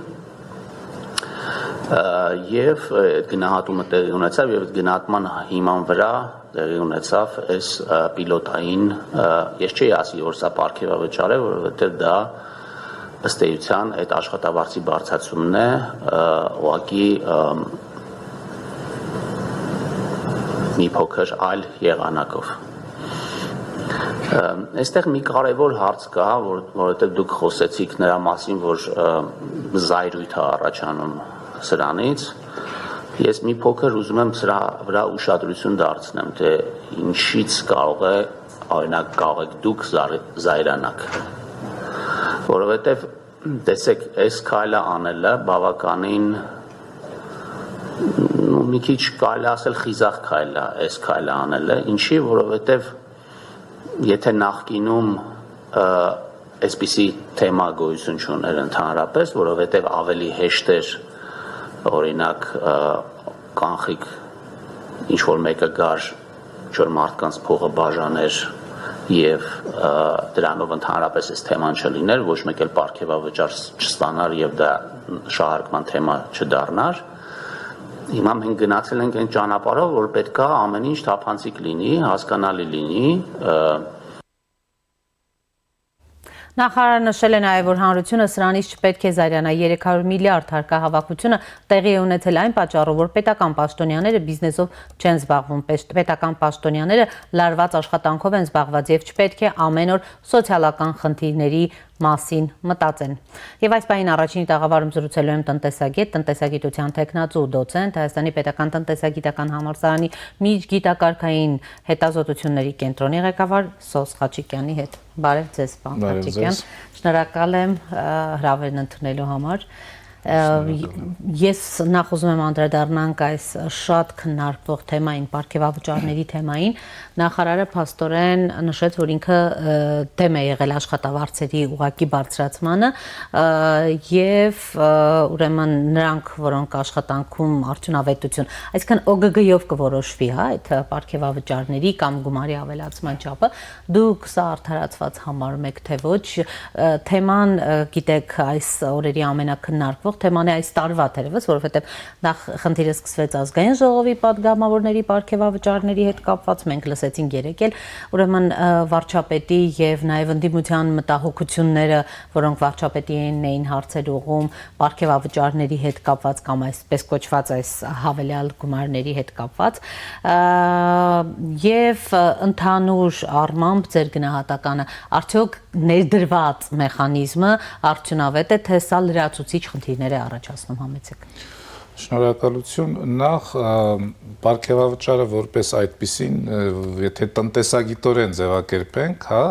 K: եւ գնահատումը տեղի ունեցավ եւ գնահատման հիման վրա տեղի ունեցավ այս պիլոտային, ես չի ասի, որ սա պարգևավճար է, որովհետեւ դա ըստ էության այդ աշխատավարձի բարձրացումն է, ուղղակի մի փոքր այլ եղանակով։ Այստեղ մի կարևոր հարց կա, որովհետեւ դուք խոսեցիք նրա մասին, որ զայրույթ է առաջանում սրանից, ես մի փոքր ուզում եմ սրա վրա ուշադրություն դարձնեմ, թե ինչից կարող է, օրինակ կարող եք դուք զայրանաք, որովհետև տեսեք, այս քայլը անելը բավականին մի քիչ կարելի ասել խիզախ քայլ է, այս քայլը անելը, ինչի, որովհետև եթե նախկինում այսպիսի թեմա գոյություն չուներ ընդհանրապես, որովհետև ավելի հեշտ էր օրինակ կանխիկ ինչ-որ մեկը գար ինչ-որ մարդկանց փողը բաժաներ եւ դրանով ընդհանրապես այս թեման չլիներ, ոչ մեկ էլ պարգևավճար չստանար եւ դա շահարկման թեմա չդառնար։ Հիմա մենք գնացել ենք այն ճանապարհով, որ պետքա ամեն ինչ թափանցիկ լինի, հասկանալի լինի,
A: Նախարարը նշել է նաև, որ հանրությունը սրանից չպետք է զայրանա 300 միլիարդ հարկահավաքությունը տեղի է ունեցել այն պատճառով, որ պետական պաշտոնյաները բիզնեսով չեն զբաղվում, պետական պաշտոնյաները լարված աշխատանքով են զբաղված եւ չպետք է ամեն օր սոցիալական խնդիրների մասին մտածեն։ Եվ այս պահին առաջին տաղավարում զրուցելու եմ տնտեսագետ, տնտեսագիտության թեկնածու դոցենտ, Հայաստանի պետական տնտեսագիտական համալսարանի միջգիտակարգային հետազոտությունների կենտրոնի ղեկավար Սոս Խաչիկյանի հետ։ Բարև ձեզ, պարոն Խաչիկյան։ Շնորհակալ եմ հրավերն ընդունելու համար։ Ես նախ ուզում եմ անդրադառնանք այս շատ քննարկվող թեմային, պարգևավճարների թեմային։ Նախարարը փաստորեն նշեց, որ ինքը դեմ է եղել աշխատավարձերի ուղղակի բարձրացմանը եւ ուրեմն նրանք, որոնք աշխատանքում արդյունավետություն, այսինքն ՕԳԳ-ով կորոշվի, հա, այդ պարգևավճարների կամ գումարի ավելացման չափը, դուք սա արդարացված համարում եք թե ոչ, թեման, գիտեք, այս օրերի ամենակննարկվող թեման է այս տարվա թերևս, որովհետև նախ խնդիրը սկսվեց ազգային ժողովի պատգամավորների պարգևավճարների հետ կապված, մենք լսեցինք երեկ էլ, ուրեմն վարչապետի եւ նաեւ ընդդիմության մտահոգությունները, որոնք վարչապետին էին հարցեր ուղղում պարգևավճարների հետ կապված կամ այսպես կոչված այս հավելյալ գումարների հետ կապված, եւ ընդհանուր առմամբ ձեր գնահատականը արդյոք ներդրված մեխանիզմը արդյունավետ է, թե սա լրացուցիչ խնդիրներ է առաջացնում, համեցեք։
L: Շնորհակալություն, նախ պարգևավճարը որպես այդպիսին, եթե տնտեսագիտորեն ձևակերպենք, հա,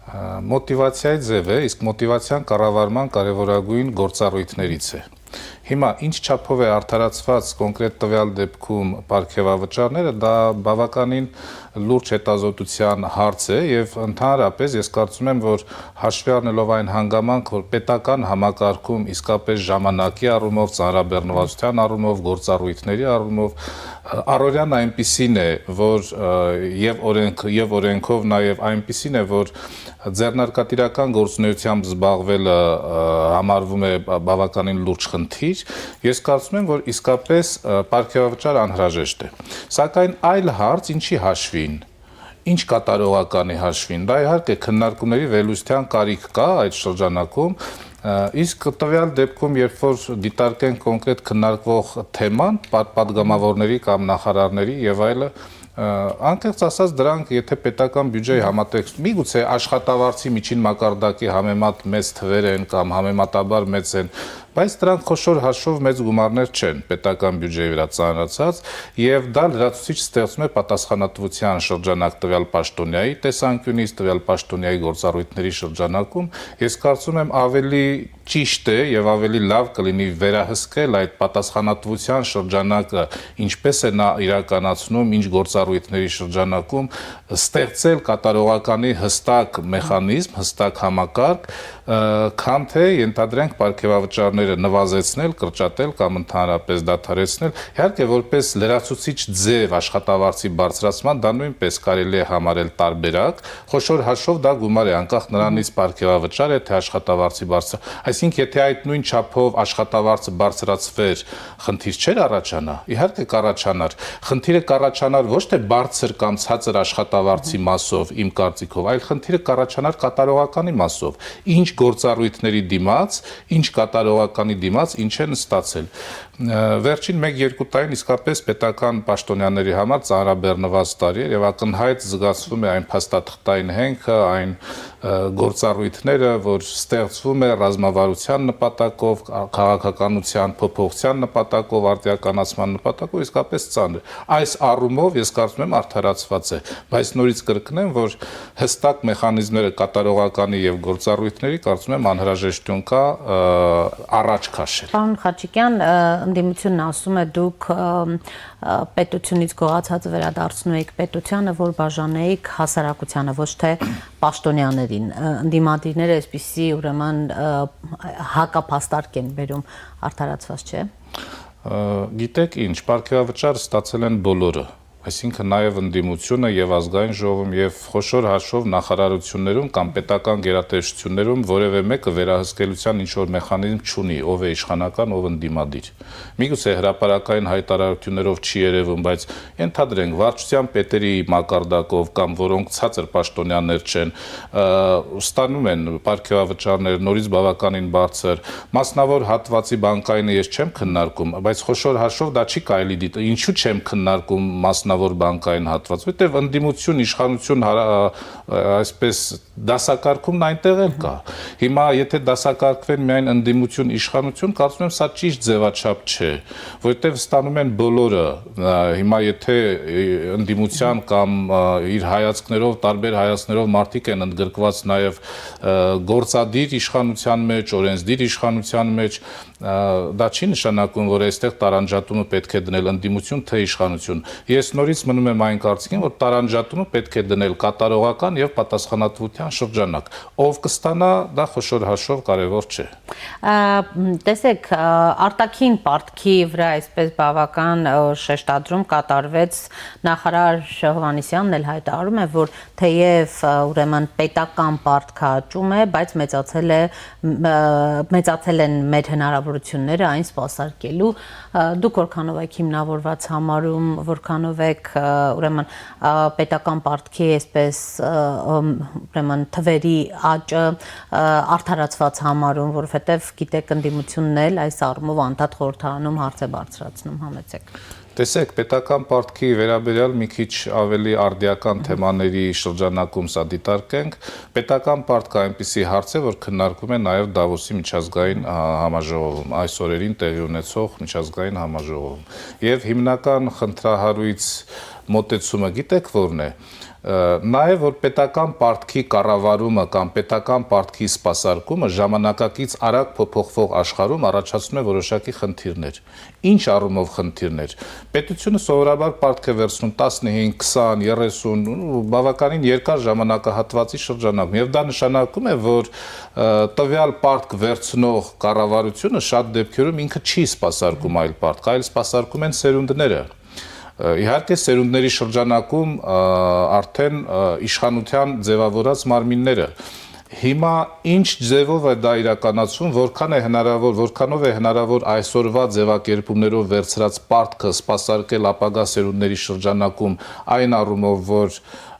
L: Մոտիվացիայի ձև է, իսկ մոտիվացիան կառավարման կարևորագույն գործառույթներից է։ Հիմա ինչ չափով է արդարացված կոնկրետ տվյալ դեպքում պարգևավճարները, դա բավականին լուրջ հետազոտության հարց է եւ ընդհանրապես ես կարծում եմ, որ հաշվի առնելով այն հանգամանք, որ պետական համակարգում իսկապես ժամանակի առումով, ծանրաբեռնվածության առումով, գործառույթների առումով առօրյան այնպիսին է, որ եւ օրենքով նաեւ այնպիսին է, որ ձեռնարկատիրական գործունեությամբ զբաղվելը համարվում է բավականին լուրջ խնդիր, ես կարծում եմ, որ իսկապես պարգևավճար անհրաժեշտ է։ Սակայն այլ հարց ինչի հաշվին, ինչ կատարողականի հաշվին, դա իհարկե քննարկումների վերլուծության կարիք կա այդ շրջանակում, իսկ տվյալ դեպքում, երբ որ դիտարկենք կոնկրետ քննարկվող թեման, պատգամավորների կամ նախարարների եւ այլը, անկեղծ ասած դրանք եթե պետական բյուջեի համատեքստ միգուցե աշխատավարձի միջին մակարդակի համեմատ մեծ թվեր են կամ համեմատաբար մեծ են, բայց դրանք խոշոր հաշվով մեծ գումարներ չեն պետական բյուջեի վրա ծանրացած եւ դա լրացուցիչ ստեղծում է պատասխանատվության շրջանակ տվյալ պաշտոնյայի տեսանկյունից, տվյալ պաշտոնյայի գործառույթների շրջանակում, ես կարծում եմ ավելի ճիշտ է եւ ավելի լավ կլինի վերահսկել այդ պատասխանատվության շրջանակը, ինչպես է նա իրականացնում, ինչ գործառույթների շրջանակում, ստեղծել կատարողականի հստակ մեխանիզմ, հստակ համակարգ, քան թե ենթադրենք պարգևավճարները նվազեցնել, կրճատել կամ ընդհանրապես դադարեցնել, իհարկե որպես լրացուցիչ ձև աշխատավարձի բարձրացման դա նույնպես կարելի է համարել տարբերակ, խոշոր հաշվով դա գումար է անկախ նրանից պարգևավճար է թե աշխատավարձի բարձր, այսինքն եթե այդ նույն չափով աշխատավարձը բարձրացվեր, խնդիր չէր առաջանա, իհարկե կառաջանար, խնդիրը կառաջանար ոչ թե բարձր կամ ցածր աշխատավարձի մասով, իմ կարծիքով, այլ խնդիրը կառաջանար կատարողականի մասով, ինչ գործառույթների դիմաց, ինչ կատարողականի դիմաց, ինչ են ստացել։ Վերջին 1-2 տարին իսկապես պետական պաշտոնյաների համար ծանրաբեռնված տարի է եւ ակնհայտ զգացվում է այն փաստաթղթային հենքը, այն գործառույթները, որ ստեղծվում է ռազմավարության նպատակով, քաղաքականության փոփոխության նպատակով, արտիականացման նպատակով, իսկապես ծանր։ Այս առումով ես կարծում եմ արդարացված է, բայց նորից կրկնեմ, որ հստակ մեխանիզմները կատարողականի եւ գործառույթների կարծում եմ անհրաժեշտություն կա առաջ քաշել։
A: Պարոն Խաչիկյան, ընդդիմությունն ասում է դուք պետությունից գողացած վերադարձնում եք պետությանը, որ բաժանեիք հասարակությանը, ոչ թե պաշտոնյաներին։ Ընդդիմադիրները այսպիսի ուրեմն հակափաստարկ են բերում, արդարացված չէ։
L: Գիտեք ինչ, պարգևավճար ստացել են բոլորը, այսինքն նաև ընդդիմությունը եւ ազգային ժողովում եւ խոշոր հաշվով նախարարություններում կամ պետական գերատեսչություններում որևէ մեկը վերահսկելիության ինչ որ մեխանիզմ չունի, ով է իշխանական, ով ընդդիմադիր։ Միգուցե հրապարակային հայտարարություններով չի երևում, բայց ենթադրենք վարչության պետերի մակարդակով կամ որոնք ցածր պաշտոնյաներ չեն, ստանում են պարգևավճարներ նորից բավականին բարձր, մասնավոր հատվածի բանկայինը ես չեմ քննարկում, բայց խոշոր հաշվով դա չի կարելի դիտել, ինչու չեմ քննարկում մասնավոր բանկային հատված, որտեղ ընդդիմություն, իշխանություն այսպես դասակարգումն այնտեղ էլ կա։ Հիմա եթե դասակարգվեն միայն ընդդիմություն, իշխանություն, կարծում եմ սա ճիշտ ձևաչափ չէ, որտեղ ստանում են բոլորը։ Հիմա եթե ընդդիմության կամ իր հայացքներով, տարբեր հայացքներով մարդիկ են ընդգրկված նաև գործադիր իշխանության մեջ, օրենսդիր իշխանության մեջ, դա չի նշանակում, որ այստեղ տարանջատումը պետք է դնել ընդդիմություն թե իշխանություն։ Ես նորից մնում եմ այն կարծիքին, որ տարանջատումը պետք է դնել կատարողական եւ պատասխանատվության շրջանակ։ Ով կստանա, դա խոշոր հաշվով կարևոր չէ։
A: Տեսեք, արտաքին պարտքի վրա այսպես բավական շեշտադրում կատարվեց, նախարար Հովհաննիսյանն էլ հայտարարում է, որ թեև ուրեմն պետական պարտքը աճում է, բայց մեծացել են մեր հնարավորությունները այն սպասարկելու։ Դուք որքանով եք հիմնավորված համարում, որքանով եք ուրեմն պետական պարտքի այսպես ուրեմն թվերի աճը արդարացված համարում, որովհետև գիտեք ընդդիմությունն էլ այս առումով անդադ խորհրդարանում հարց է բարձրացնում, համեցեք։
L: Տեսեք, պետական պարտքի վերաբերյալ մի քիչ ավելի արդիական թեմաների շրջանակում սա դիտարկենք, պետական պարտքը այնպիսի հարց է, որ քննարկվում է նաև Դավոսի միջազգային համաժողովում, այս օրերին տեղի ունեցող միջազգային համաժողովում։ Եվ հիմնական խնդրահարույց մոտեցումը գիտեք որն է։ Նաև որ պետական պարտքի կառավարումը կամ պետական պարտքի սպասարկումը ժամանակակից արագ փոփոխվող աշխարհում առաջացնում է որոշակի խնդիրներ։ Ինչ առումով խնդիրներ։ Պետությունը սովորաբար պարտք է վերցնում 15, 20, 30 բավականին երկար ժամանակահատվածի շրջանում, եւ դա նշանակում է, որ տվյալ պարտք վերցնող կառավարությունը շատ դեպքերում ինքը չի սպասարկում այլ պարտք, այլ սպասարկում են սերունդները։ Իհարկե սերունդների շրջանակում արդեն իշխանության ձևավորած մարմինները հիմա ինչ ձևով է դա իրականացում, որքանով է հնարավոր այսօրվա ձևակերպումներով վերցրած պարտքը սպասարկել ապագա սերունդների շրջանակում այն առումով, որ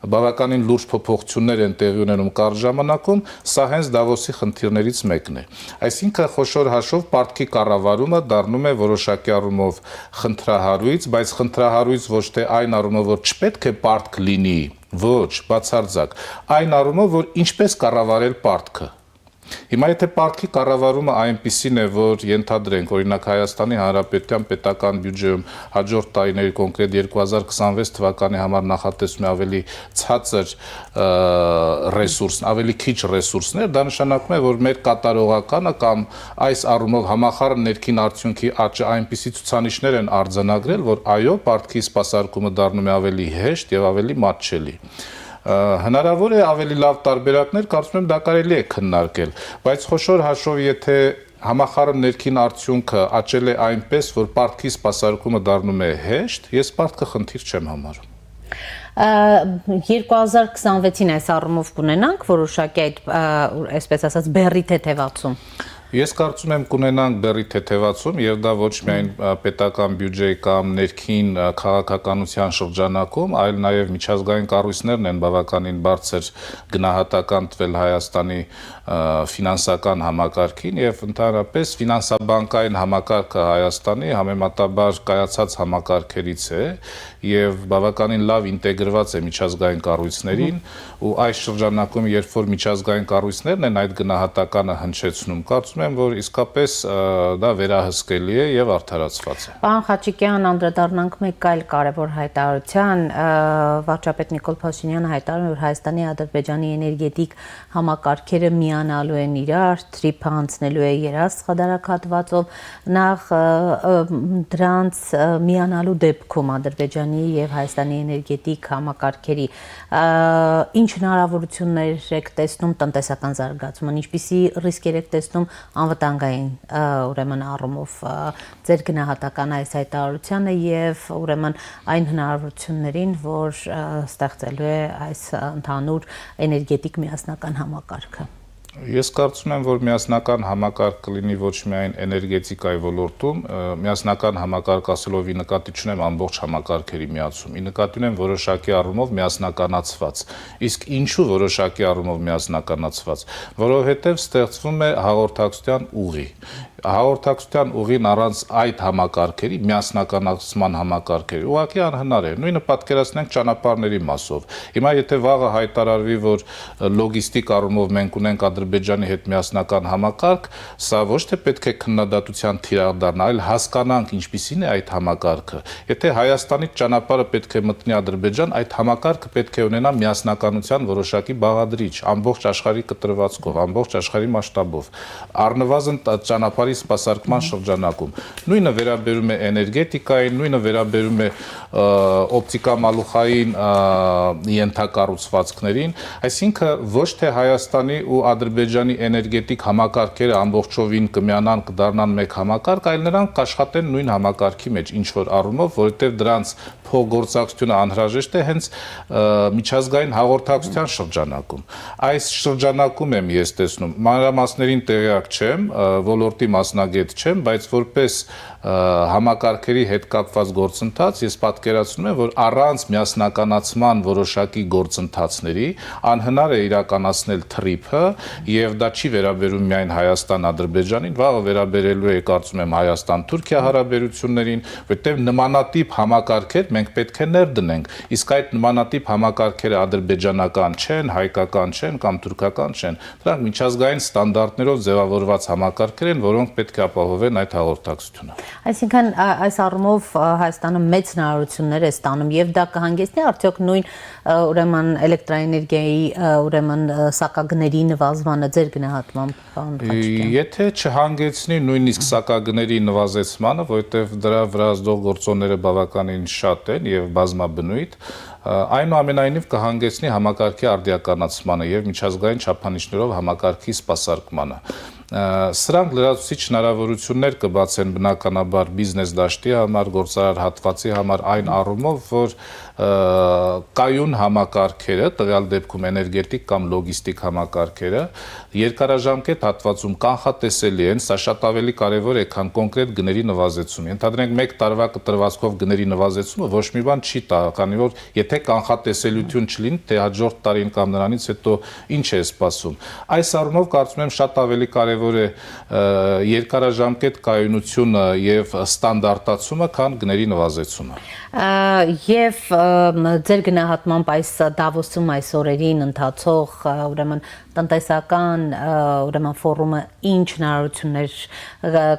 L: բավականին լուրջ փոփոխություններ են տեղի ունենում կարճ ժամանակում, սա հենց Դավոսի խնդիրներից մեկն է։ Այսինքն խոշոր հաշվով պարտքի կառավարումը դառնում է որոշակի առումով խնդրահարույց, բայց խնդրահարույց ոչ թե այն առումով, որ չպետք է պարտք լինի, ոչ, բացարձակ, այն առումով, որ ինչպես կառավարել պարտքը։ Հիմա եթե պարտքի կառավարումը այնպիսին է, որ ենթադրենք, օրինակ Հայաստանի Հանրապետության պետական բյուջեում հաջորդ տարիների կոնկրետ 2026 թվականի համար նախատեսվում է ավելի ցածր ռեսուրս, ավելի քիչ ռեսուրսներ, դա նշանակում է, որ մեր կատարողականը կամ այս առումով համախառն ներքին արդյունքի աճը այնպիսի ցուցանիշներ են արձանագրել, որ այո, պարտքի սպասարկումը դառնում է ավելի հեշտ եւ ավելի մատչելի։ Հնարավոր է ավելի լավ տարբերակներ, կարծում եմ դա կարելի է քննարկել, բայց խոշոր հաշվով եթե համախառն ներքին արդյունքը աճել է այնպես, որ պարտքի սպասարկումը դառնում է հեշտ, ես պարտքը խնդիր չեմ համարում։
A: 2026-ին այս առումով կունենանք որոշակի այդ, այսպես ասած, բեռի թեթևացում։
L: Ես կարծում եմ կունենանք բեռի թեթևացում եւ դա ոչ միայն պետական բյուջեի կամ ներքին քաղաքականության շրջանակում, այլ նաեւ միջազգային կառույցներն են բավականին բարձր գնահատական տվել Հայաստանի ֆինանսական համակարգին եւ ընդհանրապես ֆինանսաբանկային համակարգը Հայաստանի համեմատաբար կայացած համակարգերից է եւ բավականին լավ ինտեգրված է միջազգային կառույցներին ու այս շրջանակում երբ որ միջազգային կառույցներն են այդ գնահատականը հնչեցնում, կարծում եմ որ իսկապես դա վերահսկելի է եւ արդարացված է։
A: Պարոն Խաչիկյան, անդրադառնանք մեկ այլ կարևոր հայտարարության, վարչապետ Նիկոլ Փաշինյանը հայտարարում է, որ Հայաստանի Ադրբեջանի էներգետիկ համակարգերը միանալու են իրար, թրիփը անցնելու է երաշխադարակ հատվածով, նախ դրանց միանալու դեպքում Ադրբեջանի եւ Հայաստանի էներգետիկ համակարգերի ինչ հնարավորություններ եք տեսնում տնտեսական զարգացման, ինչպիսի ռիսկեր եք տեսնում անվտանգային ուրեմն առումով ձեր գնահատական այս հայտարարությանը եւ ուրեմն այն հնարավորություններին, որ ստեղծելու է այս ընդհանուր էներգետիկ միասնական համակարգը։
L: Ես կարծում եմ, որ միասնական համակարգ կլինի ոչ միայն էներգետիկայի ոլորտում, միասնական համակարգ ասելով ի նկատի չունեմ ամբողջ համակարգերի միացում, ի նկատի ունեմ որոշակի առումով միասնականացված։ Իսկ ինչու որոշակի առումով միասնականացված, որովհետև ստեղծվում է հաղորդակցության ուղի։ Հաղորդակցության ուղին առանց այդ համակարգերի, միասնականացման համակարգերի, ուղղակի անհնար է։ Նույնը պատկերացնենք ճանապարհների մասով։ Հիմա եթե վաղը հայտարարվի, որ լոգիստիկ առումով մենք ունենք Ադրբեջանի հետ միասնական համակարգ, սա ոչ թե պետք է քննադատության թիրախ դառնա, այլ հասկանանք ինչպիսին է այդ համակարգը։ Եթե Հայաստանից ճանապարհը պետք է մտնի Ադրբեջան, այդ համակարգը պետք է ունենա միասնականության որոշակի բաղադրիչ, ամբողջ աշխարհի կտրվածքով, ամբողջ աշխարհի մասշտաբով։ Առնվազն ճանապարհի սպասարկման շրջանակում։ Նույնը վերաբերում է էներգետիկային, նույնը վերաբերում է օպտիկամալուխային ենթակառուցվածքներին, այսինքն ոչ թե Հայաստանի ու Ադրբեջանի էներգետիկ համակարգերը ամբողջովին կմիանան, կդառնան մեկ համակարգ, այլ նրանք կաշխատեն նույն համակարգի մեջ ինչ որ առումով, որովհետև դրանց փոխգործակցությունը անհրաժեշտ է հենց միջազգային հաղորդակցության շրջանակում։ Այս շրջանակում եմ ես տեսնում, մանրամասներին տեղյակ չեմ, ոլորտի մասնագետ չեմ, բայց որպես համակարգերի հետ կապված գործընթաց ես պատկերացնում եմ, որ առանց միասնականացման որոշակի գործընթացների անհնար է իրականացնել թրիփը եւ դա չի վերաբերում միայն Հայաստան-Ադրբեջանին, վաղը վերաբերելու է կարծում եմ Հայաստան-Թուրքիա հարաբերություններին, որտեղ նմանատիպ համակարգեր մենք պետք է ներդնենք, իսկ այդ նմանատիպ համակարգերը ադրբեջանական չեն, հայկական չեն կամ թուրքական չեն, դրանք միջազգային ստանդարտներով ձևավորված համակարգեր են, որոնք պետք է ապահովեն այդ հաղորդակցությունը։
A: Այսինքն այս առումով Հայաստանը մեծ հնարավորություններ է ստանում եւ դա կհանգեցնի արդյոք նույն ուրեմն էլեկտրաէներգիայի ուրեմն սակագների նվազմանը ձեր գնահատմամբ, պարոն Խաչիկյան։
L: Եթե չհանգեցնի նույնիսկ սակագների նվազեցմանը, որովհետեւ դրա վրա ազդող գործոնները բավականին շատ են եւ բազմաբնույթ, այնուամենայնիվ կհանգեցնի համակարգի արդիականացմանը եւ միջազգային չափանիշներով համակարգի սպասարկմանը։ Սրանք լրացուցիչ հնարավորություններ կբացեն բնականաբար բիզնես դաշտի համար, գործարար հատվածի համար այն առումով, որ կայուն համակարգերը, տվյալ դեպքում էներգետիկ կամ լոգիստիկ համակարգերը, երկարաժամկետ հատվածում կանխատեսելի են, սա շատ ավելի կարևոր է, քան կոնկրետ գների նվազեցումը։ Ենթադրենք 1 տարվա կտրվածքով գների նվազեցումը ոչ մի բան չի տա, քանի որ եթե կանխատեսելիություն չլինի, թե հաջորդ տարին կամ նրանից հետո ինչ է սպասում։ Այս առումով կարծում եմ շատ ավելի կարևոր է երկարաժամկետ կայունությունը եւ ստանդարտացումը, քան գների նվազեցումը։
A: Եվ ձեր գնահատմամբ այս Դավոսում այս օրերին ընթացող ուրեմն տնտեսական ուրեմն ֆորումը ինչ հնարավորություններ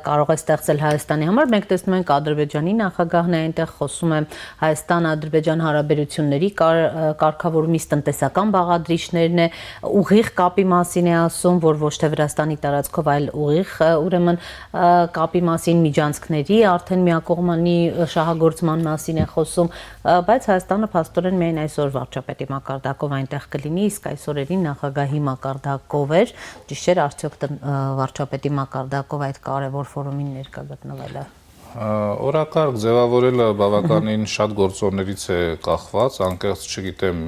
A: կարող է ստեղծել Հայաստանի համար։ Մենք տեսնում ենք Ադրբեջանի նախագահն է այնտեղ խոսում է Հայաստան-Ադրբեջան հարաբերությունների կարգավորումից տնտեսական բաղադրիչներն է, ուղիղ կապի մասին է ասում, որ ոչ թե Վրաստանի տարածքով, այլ ուղիղ ուրեմն կապի մասին, միջանցքների արդեն միակողմանի շահագործման մասին է խոսում, բայց Հայաստանը փաստորեն միայն այսօր վարչապետի մակարդակով այնտեղ կլինի, իսկ այսօրերին նախագահի մակարդակով էր, ճիշտ չէ, արդյոք վարչապետի մակարդակով այդ կարևոր ֆորումին ներկա գտնվելը։
L: Օրակարգ ձևավորելը բավականին շատ գործոններից է կախված, անկեղծ չգիտեմ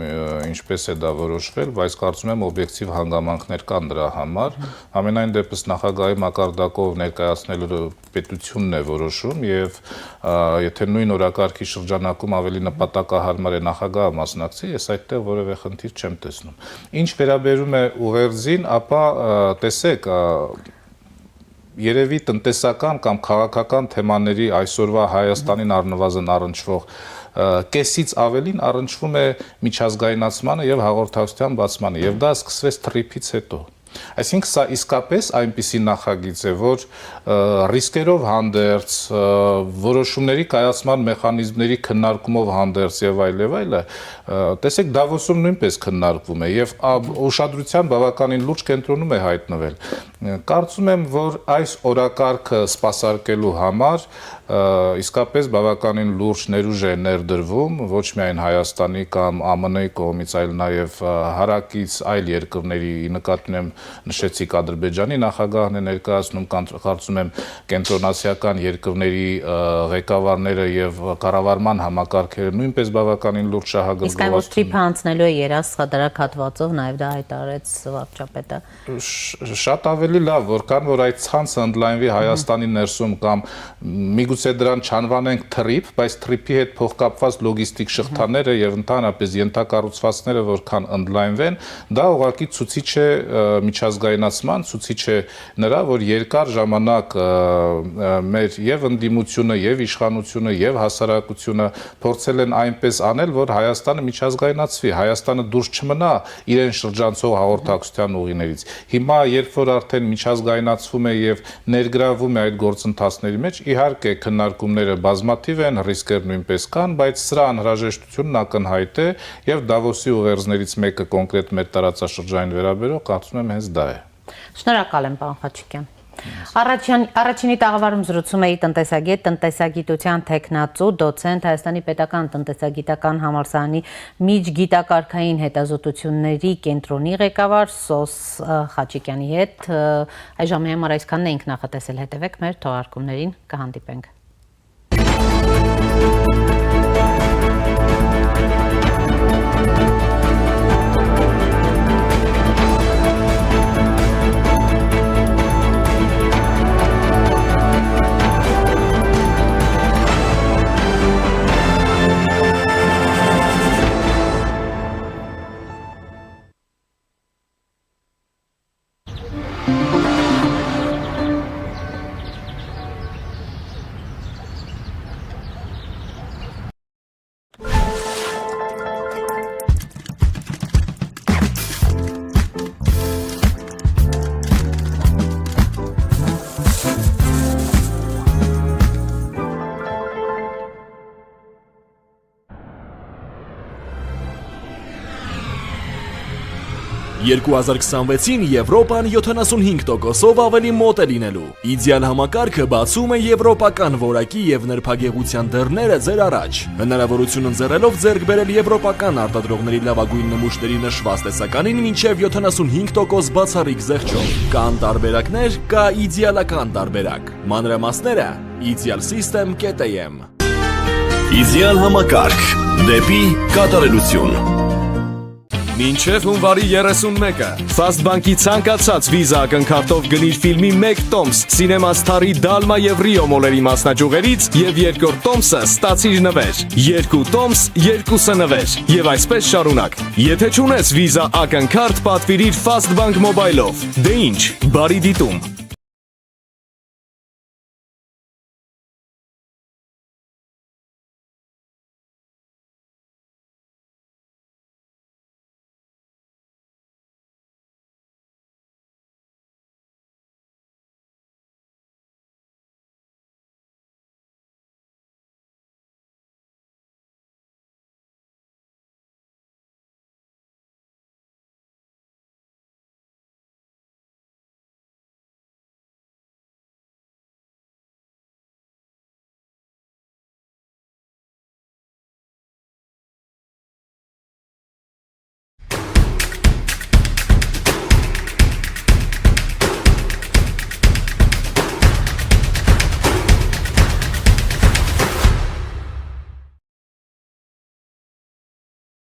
L: ինչպես է դա որոշվել, բայց կարծում եմ օբյեկտիվ հանգամանքներ կան դրա համար։ Ամենայն դեպս նախագահի մակարդակով ներկայացնելը պետությունն է որոշում եւ եթե նույն օրակարգի շրջանակում ավելի նպատակահարմար է նախագահը մասնակցի, ես այդտեղ որևէ խնդիր չեմ տեսնում։ Ինչ վերաբերում է ուղերձին, ապա տեսեք երևի տնտեսական կամ քաղաքական թեմաների այսօրվա Հայաստանին առնվազն առնչվող կեսից ավելին առնչվում է միջազգայնացմանը եւ հաղորդակցության բացմանը եւ դա սկսվեց թրիփից հետո։ Այսինքն սա իսկապես այնպիսի նախագիծ է, որ ռիսկերով հանդերձ, որոշումների կայացման մեխանիզմների քննարկումով հանդերձ եւ այլը, տեսեք Դավոսում նույնպես քննարկվում է եւ ուշադրության բավականին լուրջ կենտրոնում է հայտնվել։ Կարծում եմ, որ այս օրակարգը սպասարկելու համար իսկապես բավականին լուրջ ներուժ է ներդրվում ոչ միայն Հայաստանի կամ ԱՄՆ-ի կողմից, այլ նաեւ հարակից այլ երկրների, նկատի ունեմ նշեցիք Ադրբեջանի նախագահն է ներկայացնում, կարծում եմ կենտրոնասիական երկրների ղեկավարները եւ կառավարման համակարգերը նույնպես բավականին լուրջ շահագրգռված։
A: Իսկ այն թրիփը անցնելու է երաշխատարակ հատվածով, նաեւ դա հայտարարեց վարչապետը։
L: Շատ ավելի լավ, որքան որ այդ ցանցը ընդլայնվի Հայաստանի ներսում կամ միգուցե դրան չանվանենք թրիփ, բայց թրիփի հետ փոխկապված լոգիստիկ շղթաները եւ ընդհանրապես ենթակառուցվածքները որքան ընդլայնվեն, դա ուղղակի ցուցիչ է միջազգայնացման, ցուցիչ է նրա, որ երկար ժամանակ մեր եւ ընդդիմությունը եւ իշխանությունը եւ հասարակությունը փորձել են այնպես անել, որ Հայաստանը միջազգայնացվի, Հայաստանը դուրս չմնա իրեն շրջանցող հաղորդակցության ուղիներից։ Հիմա երբ որ արդեն միջազգայնացվում է եւ ներգրավում է այդ գործընթացների մեջ, իհարկե քննարկումները բազմաթիվ են, ռիսկեր նույնպես կան, բայց սրա անհրաժեշտությունն ակնհայտ է եւ Դավոսի ուղերձներից մեկը կոնկրետ մեր տարածաշրջանին վերաբերող կարծում եմ հենց դա է։
A: Շնորհակալ եմ, պարոն Խաչիկյան։ Առաջինի տաղավարում զրուցում էի տնտեսագետ, տնտեսագիտության թեկնածու, դոցենտ, Հայաստանի պետական տնտեսագիտական համալսարանի միջգիտակարգային հետազոտությունների կենտրոնի ղեկավար Սոս Խաչիկյանի հետ։ Այժմ համար այսքանն էինք նախատեսել, հետևեք մեր թողարկումներին, կհանդիպենք։
M: 2026-ին Եվրոպան 75%-ով ավելի մոտ է լինելու։ Իդեալ համակարգը բացում է եվրոպական որակի եւ նրբագեղության դռները ձեր առաջ։ Հնարավորություն ընձեռելով ձեռք բերել եվրոպական արտադրողների լավագույն նմուշների նշված տեսականին մինչև 75% բացառիկ զեղչով։ Կան տարբերակներ, կա իդեալական տարբերակ։ Մանրամասները idealsystem.am
N: Իդեալ համակարգ դեպի կատարելություն։
M: Մինչև հունվարի 31-ը Fast Bank-ի ցանկացած վիզա ակնքարտով գնիր ֆիլմի 1 տոմս Cinema Star-ի Դալմա եւ Rio մոլերի մասնաճյուղերից եւ երկրորդ տոմսը ստացիր նվեր։ 2 տոմս, 2 նվեր եւ այսպես շարունակ։ Եթե չունես վիզա ակնքարտ, պատվիրիր Fast Bank Mobile-ով։ Դե ինչ, բարի դիտում։